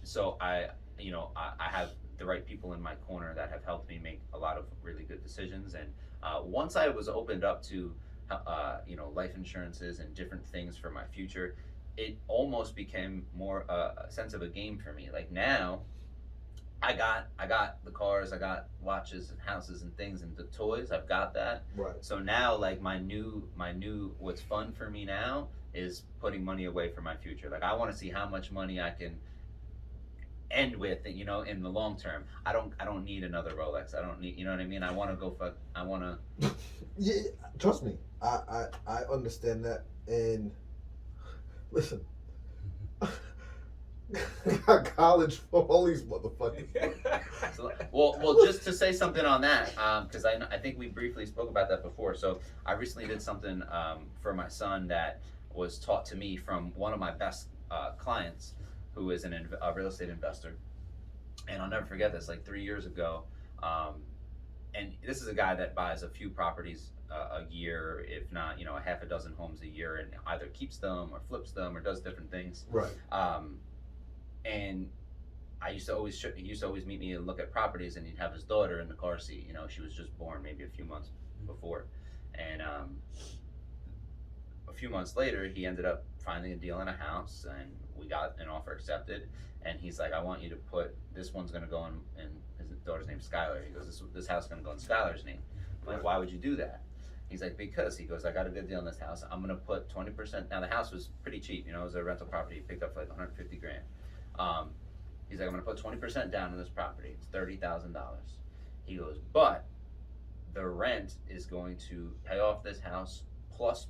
So I have the right people in my corner that have helped me make a lot of really good decisions. And once I was opened up to life insurances and different things for my future, it almost became more a sense of a game for me. Like now, I got the cars, I got watches and houses and things and the toys. I've got that. Right. So now, like my new what's fun for me now is putting money away for my future. Like I want to see how much money I can end with, in the long term. I don't need another Rolex. I don't need, you know what I mean? I want to go fuck. I want to. Yeah, trust me. I understand that. And listen, I got college for all these motherfuckers. So, well, just to say something on that, because I think we briefly spoke about that before. So I recently did something for my son that was taught to me from one of my best clients, who is a real estate investor. And I'll never forget this, like 3 years ago. And this is a guy that buys a few properties a year, if not, a half a dozen homes a year, and either keeps them or flips them or does different things. Right. And he used to always meet me and look at properties, and he'd have his daughter in the car seat. She was just born maybe a few months before. And a few months later, he ended up finding a deal in a house, and we got an offer accepted. And he's like, I want you to put, this one's going to go in his daughter's name, Skylar. He goes, this house is going to go in Skylar's name. I'm like, why would you do that? He's like, because, he goes, I got a good deal in this house. I'm going to put 20%. Now, the house was pretty cheap. It was a rental property. He picked up for like 150 grand. He's like, I'm going to put 20% down on this property. It's $30,000. He goes, but the rent is going to pay off this house plus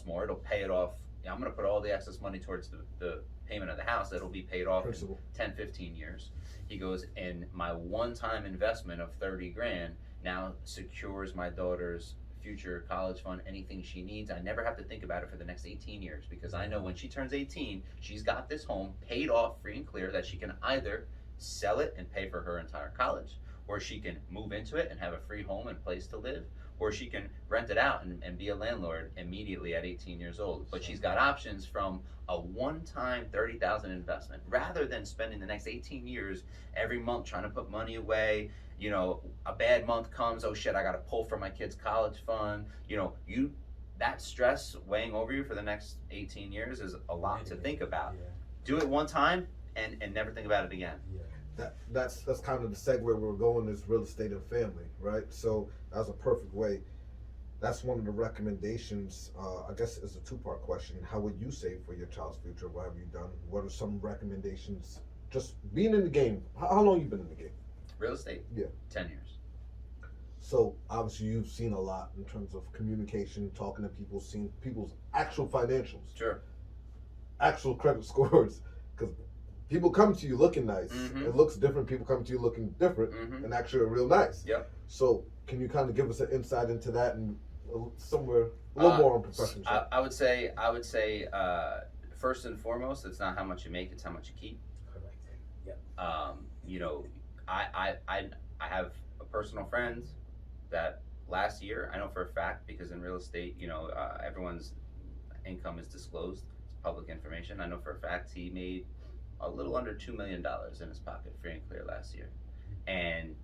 more. It'll pay it off. I'm going to put all the excess money towards the payment of the house. That'll be paid off in 10, 15 years. He goes, and my one-time investment of 30 grand now secures my daughter's future college fund, anything she needs. I never have to think about it for the next 18 years, because I know when she turns 18, she's got this home paid off free and clear that she can either sell it and pay for her entire college, or she can move into it and have a free home and place to live, or she can rent it out and be a landlord immediately at 18 years old. But she's got options from a one-time $30,000 investment, rather than spending the next 18 years every month trying to put money away. A bad month comes, oh shit, I gotta pull from my kid's college fund. that stress weighing over you for the next 18 years is a lot to think about. Yeah. Do it one time and never think about it again. Yeah. That's kind of the segue where we're going, is real estate and family, right? So that's a perfect way. That's one of the recommendations. I guess it's a two-part question. How would you save for your child's future? What have you done? What are some recommendations? Just being in the game. How long you been in the game? Real estate? Yeah. 10 years. So obviously you've seen a lot in terms of communication, talking to people, seeing people's actual financials, Sure. actual credit scores, because people come to you looking nice. Mhm. It looks different. People come to you looking different, Mhm. and actually are real nice. Yep. So can you kind of give us an insight into that and somewhere a little more on professional? I would say, first and foremost, it's not how much you make, it's how much you keep. Correct. Yeah. You know, I have a personal friend that last year, I know for a fact, because in real estate, you know, everyone's income is disclosed, it's public information. I know for a fact he made a little under $2 million in his pocket, free and clear, last year, and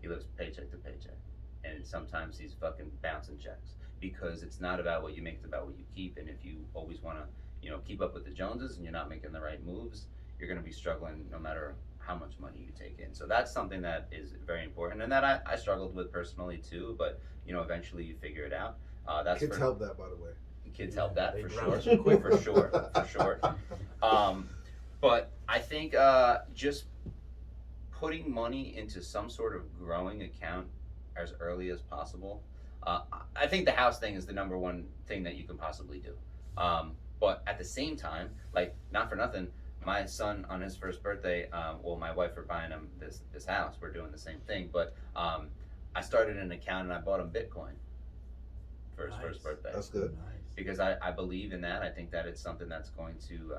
he lives paycheck to paycheck, and sometimes he's fucking bouncing checks, because it's not about what you make, it's about what you keep. And if you always want to, you know, keep up with the Joneses and you're not making the right moves, you're going to be struggling no matter how much money you take in. So that's something that is very important, and that I struggled with personally too, but you know, eventually you figure it out. That's Kids help that, by the way. Kids help that they for ground sure. you quick. For sure. But I think just putting money into some sort of growing account as early as possible. I think the house thing is the number one thing that you can possibly do. But at the same time, like, not for nothing, my son on his first birthday, well, my wife are buying him this house. We're doing the same thing, but I started an account and I bought him Bitcoin for his first birthday. That's good. Nice. Because I believe in that. I think that it's something that's going to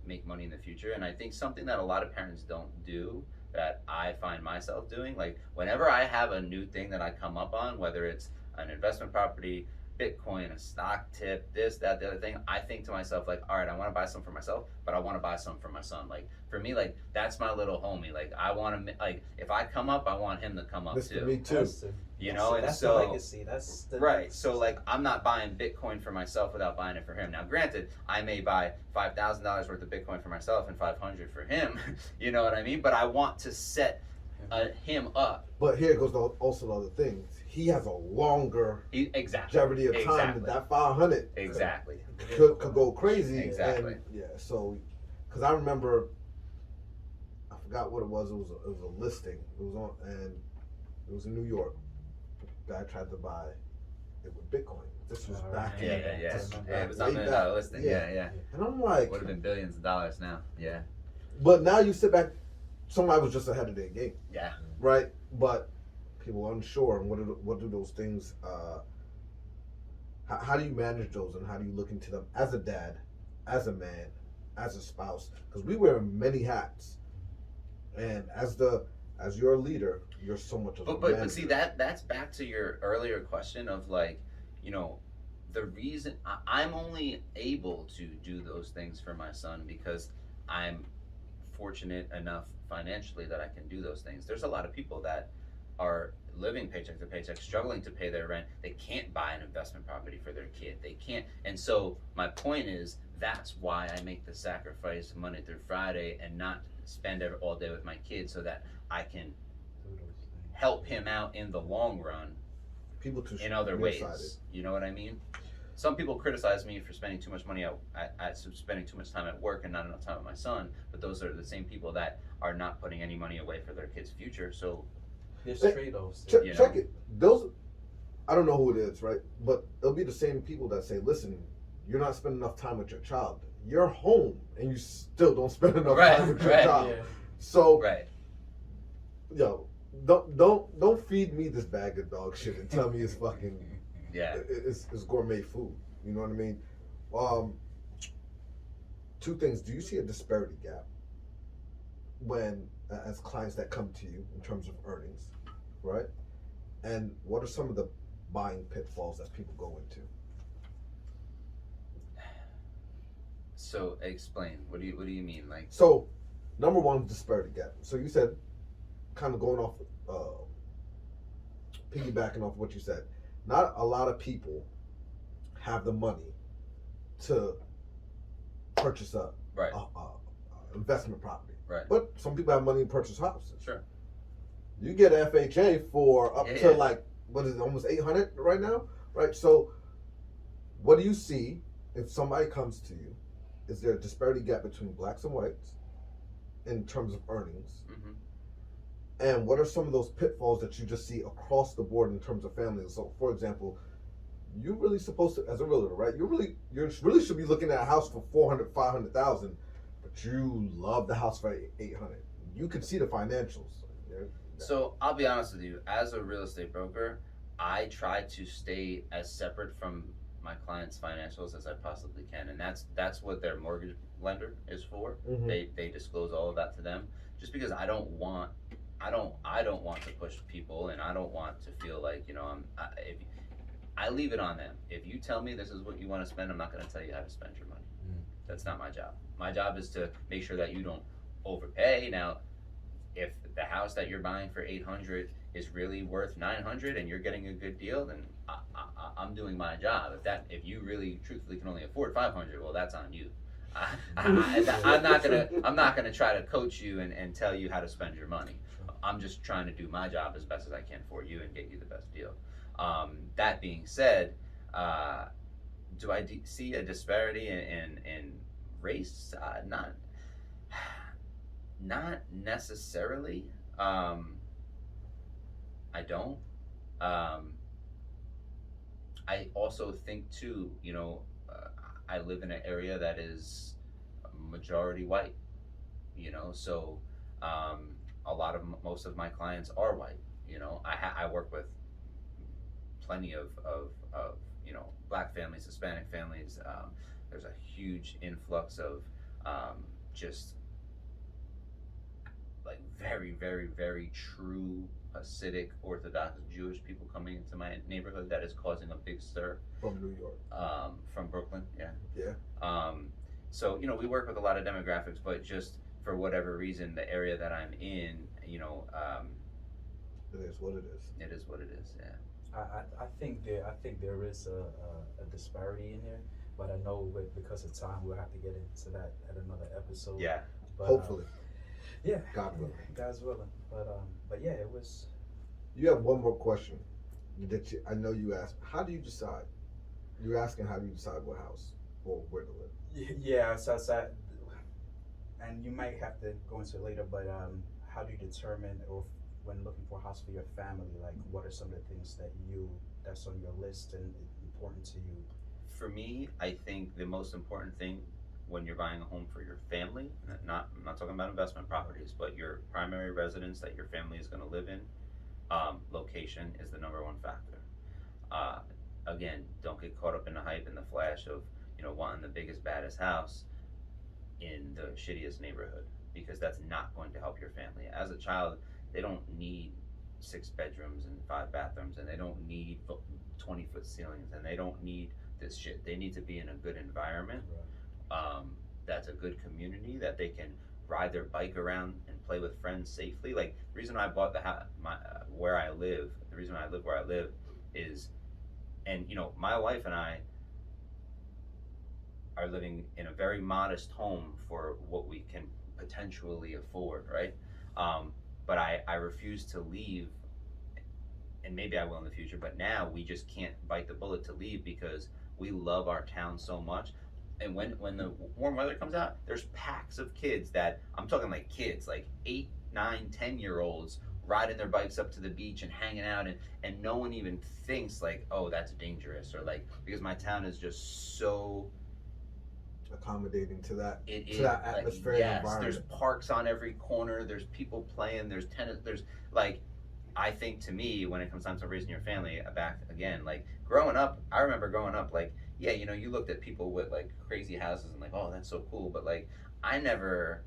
make money in the future. And I think something that a lot of parents don't do, that I find myself doing, like whenever I have a new thing that I come up on, whether it's an investment property, Bitcoin, a stock tip, this, that, the other thing, I think to myself, like, all right, I want to buy some for myself, but I want to buy some for my son. Like, for me, like, that's my little homie. Like, I want to, like, if I come up, I want him to come up too. Me too. You know, and that's so the legacy. That's the right. So like, I'm not buying Bitcoin for myself without buying it for him. Now, granted, I may buy $5,000 worth of Bitcoin for myself and $500 for him. You know what I mean? But I want to set him up. But here goes also the other thing. He has a longer Exactly. longevity of time than that 500. Exactly. Could go crazy. Exactly. And, yeah. So, because I remember, I forgot what it was. It was a listing. It was on, and it was in New York. Guy tried to buy it with Bitcoin. This was back in. Yeah. It was way on the back. listing. Yeah. Yeah. And I'm like, Would have been billions of dollars now. Yeah. but now you sit back. Somebody was just ahead of their game, Yeah. right? But people are unsure. And what do those things? How do you manage those, and how do you look into them as a dad, as a man, as a spouse? Because we wear many hats, and as your leader, you're so much of a manager. But see, that's back to your earlier question of, like, you know, the reason I'm only able to do those things for my son because I'm fortunate enough financially that I can do those things. There's a lot of people that are living paycheck to paycheck, struggling to pay their rent. They can't buy an investment property for their kid. They can't. And so my point is, that's why I make the sacrifice Monday through Friday and not spend all day with my kid, so that I can help him out in the long run. People too in other ways. nearsighted. You know what I mean? Some people criticize me for spending too much money spending too much time at work and not enough time with my son, but those are the same people that are not putting any money away for their kids' future. So there's Hey, trade-offs. Check it. Those, I don't know who it is, right? But it'll be the same people that say, "Listen, you're not spending enough time with your child. You're home, and you still don't spend enough time with your child." Yeah. So, right. yo, don't feed me this bag of dog shit and tell me it's fucking it's gourmet food. You know what I mean? Two things. Do you see a disparity gap when as clients that come to you in terms of earnings, right? And what are some of the buying pitfalls that people go into? So explain. What do you mean? Like, So, number one, disparity gap. So you said, kind of going off, piggybacking off what you said, not a lot of people have the money to purchase a investment property. Right. But some people have money to purchase houses. Sure. You get FHA for up to like, what is it, almost 800 right now? Right. So what do you see if somebody comes to you? Is there a disparity gap between blacks and whites in terms of earnings? Mm-hmm. And what are some of those pitfalls that you just see across the board in terms of families? So, for example, you really supposed to, as a realtor, right? You really should be looking at a house for 400, 500,000, but you love the house for 800. You can see the financials. So I'll be honest with you. As a real estate broker, I try to stay as separate from my clients' financials as I possibly can, and that's what their mortgage lender is for. Mm-hmm. They disclose all of that to them, just because I don't want to push people, and I don't want to feel like, if I leave it on them. If you tell me this is what you want to spend, I'm not going to tell you how to spend your money. That's not my job. My job is to make sure that you don't overpay. Now, if the house that you're buying for 800 is really worth 900 and you're getting a good deal, then I'm doing my job. If you really truthfully can only afford 500, well, that's on you. I'm not gonna try to coach you and tell you how to spend your money. I'm just trying to do my job as best as I can for you and get you the best deal. That being said, do I see a disparity in race? Not necessarily. I don't. I also think too, I live in an area that is majority white, so most of my clients are white. I work with plenty of black families, Hispanic families. There's a huge influx of just like very, very, very true Hasidic Orthodox Jewish people coming into my neighborhood that is causing a big stir. From New York. From Brooklyn, yeah. Yeah. So, we work with a lot of demographics, but just for whatever reason, the area that I'm in, it is what it is. It is what it is, yeah. I think there is a disparity in there, but I know because of time we'll have to get into that at another episode. Yeah. But, hopefully. Yeah. God willing. God's willing. But yeah, it was. You have one more question that I know you asked. How do you decide? You're asking how do you decide what house or where to live? Yeah, so and you might have to go into it later, but how do you determine, or when looking for a house for your family, like what are some of the things that's on your list and important to you? For me, I think the most important thing when you're buying a home for your family, I'm not talking about investment properties, but your primary residence that your family is going to live in, location is the number one factor. Again, don't get caught up in the hype and the flash of wanting the biggest, baddest house in the shittiest neighborhood, because that's not going to help your family. As a child, they don't need 6 bedrooms and 5 bathrooms, and they don't need 20-foot ceilings, and they don't need this shit. They need to be in a good environment. Right. That's a good community that they can ride their bike around and play with friends safely. Like, the reason I bought the where I live, the reason I live where I live is, and my wife and I are living in a very modest home for what we can potentially afford, right? But I refuse to leave, and maybe I will in the future, but now we just can't bite the bullet to leave because we love our town so much. And when the warm weather comes out, there's packs of kids that, I'm talking like kids, like 8, 9, 10-year-olds riding their bikes up to the beach and hanging out, and no one even thinks like, oh, that's dangerous, or like, because my town is just so accommodating to that atmosphere. Yes, environment. There's parks on every corner, there's people playing, there's tennis, there's like, I think to me, when it comes time to raising your family, back again, like growing up, I remember growing up, like, yeah, you looked at people with like crazy houses and like, oh, that's so cool, but like, I never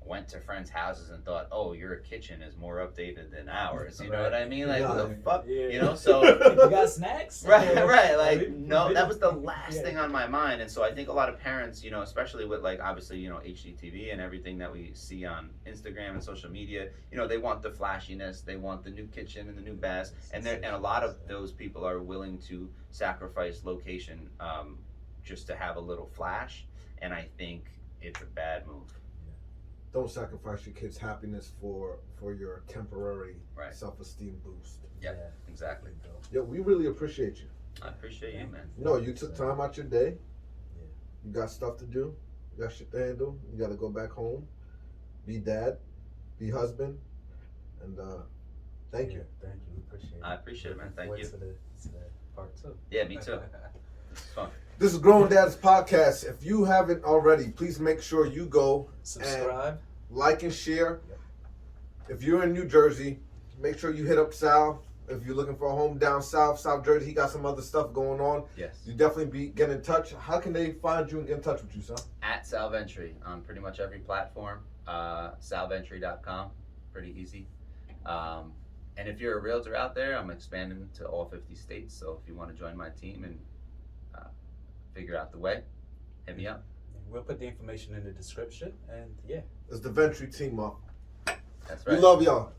went to friends' houses and thought, oh, your kitchen is more updated than ours. You know what I mean? Like, what the fuck? Yeah. You know, so. You got snacks? Right. Like, no, that was the last thing on my mind. And so I think a lot of parents, you know, especially with like, obviously, you know, HGTV and everything that we see on Instagram and social media, you know, they want the flashiness, they want the new kitchen and the new baths. And a lot of those people are willing to sacrifice location just to have a little flash. And I think it's a bad move. Don't sacrifice your kids' happiness for your temporary Right. self-esteem boost. Yeah, exactly. Yo, we really appreciate you. I appreciate you, man. No, you took time out your day. Yeah. You got stuff to do. You got shit to handle. You got to go back home, be dad, be husband, and thank you. Thank you. We appreciate it. I appreciate it, man. Thank Wait you. to the part 2. Yeah, me too. It's fun. This is Grown Dads Podcast. If you haven't already, please make sure you go Subscribe. like and share. Yep. If you're in New Jersey, make sure you hit up Sal. If you're looking for a home down south, South Jersey, he got some other stuff going on. Yes. You definitely get in touch. How can they find you and get in touch with you, Sal? At Sal Ventre on pretty much every platform. salventre.com. Pretty easy. And if you're a realtor out there, I'm expanding to all 50 states. So if you want to join my team and figure out the way, hit me up. We'll put the information in the description. And yeah. It's the Ventre team up. That's right. We love y'all.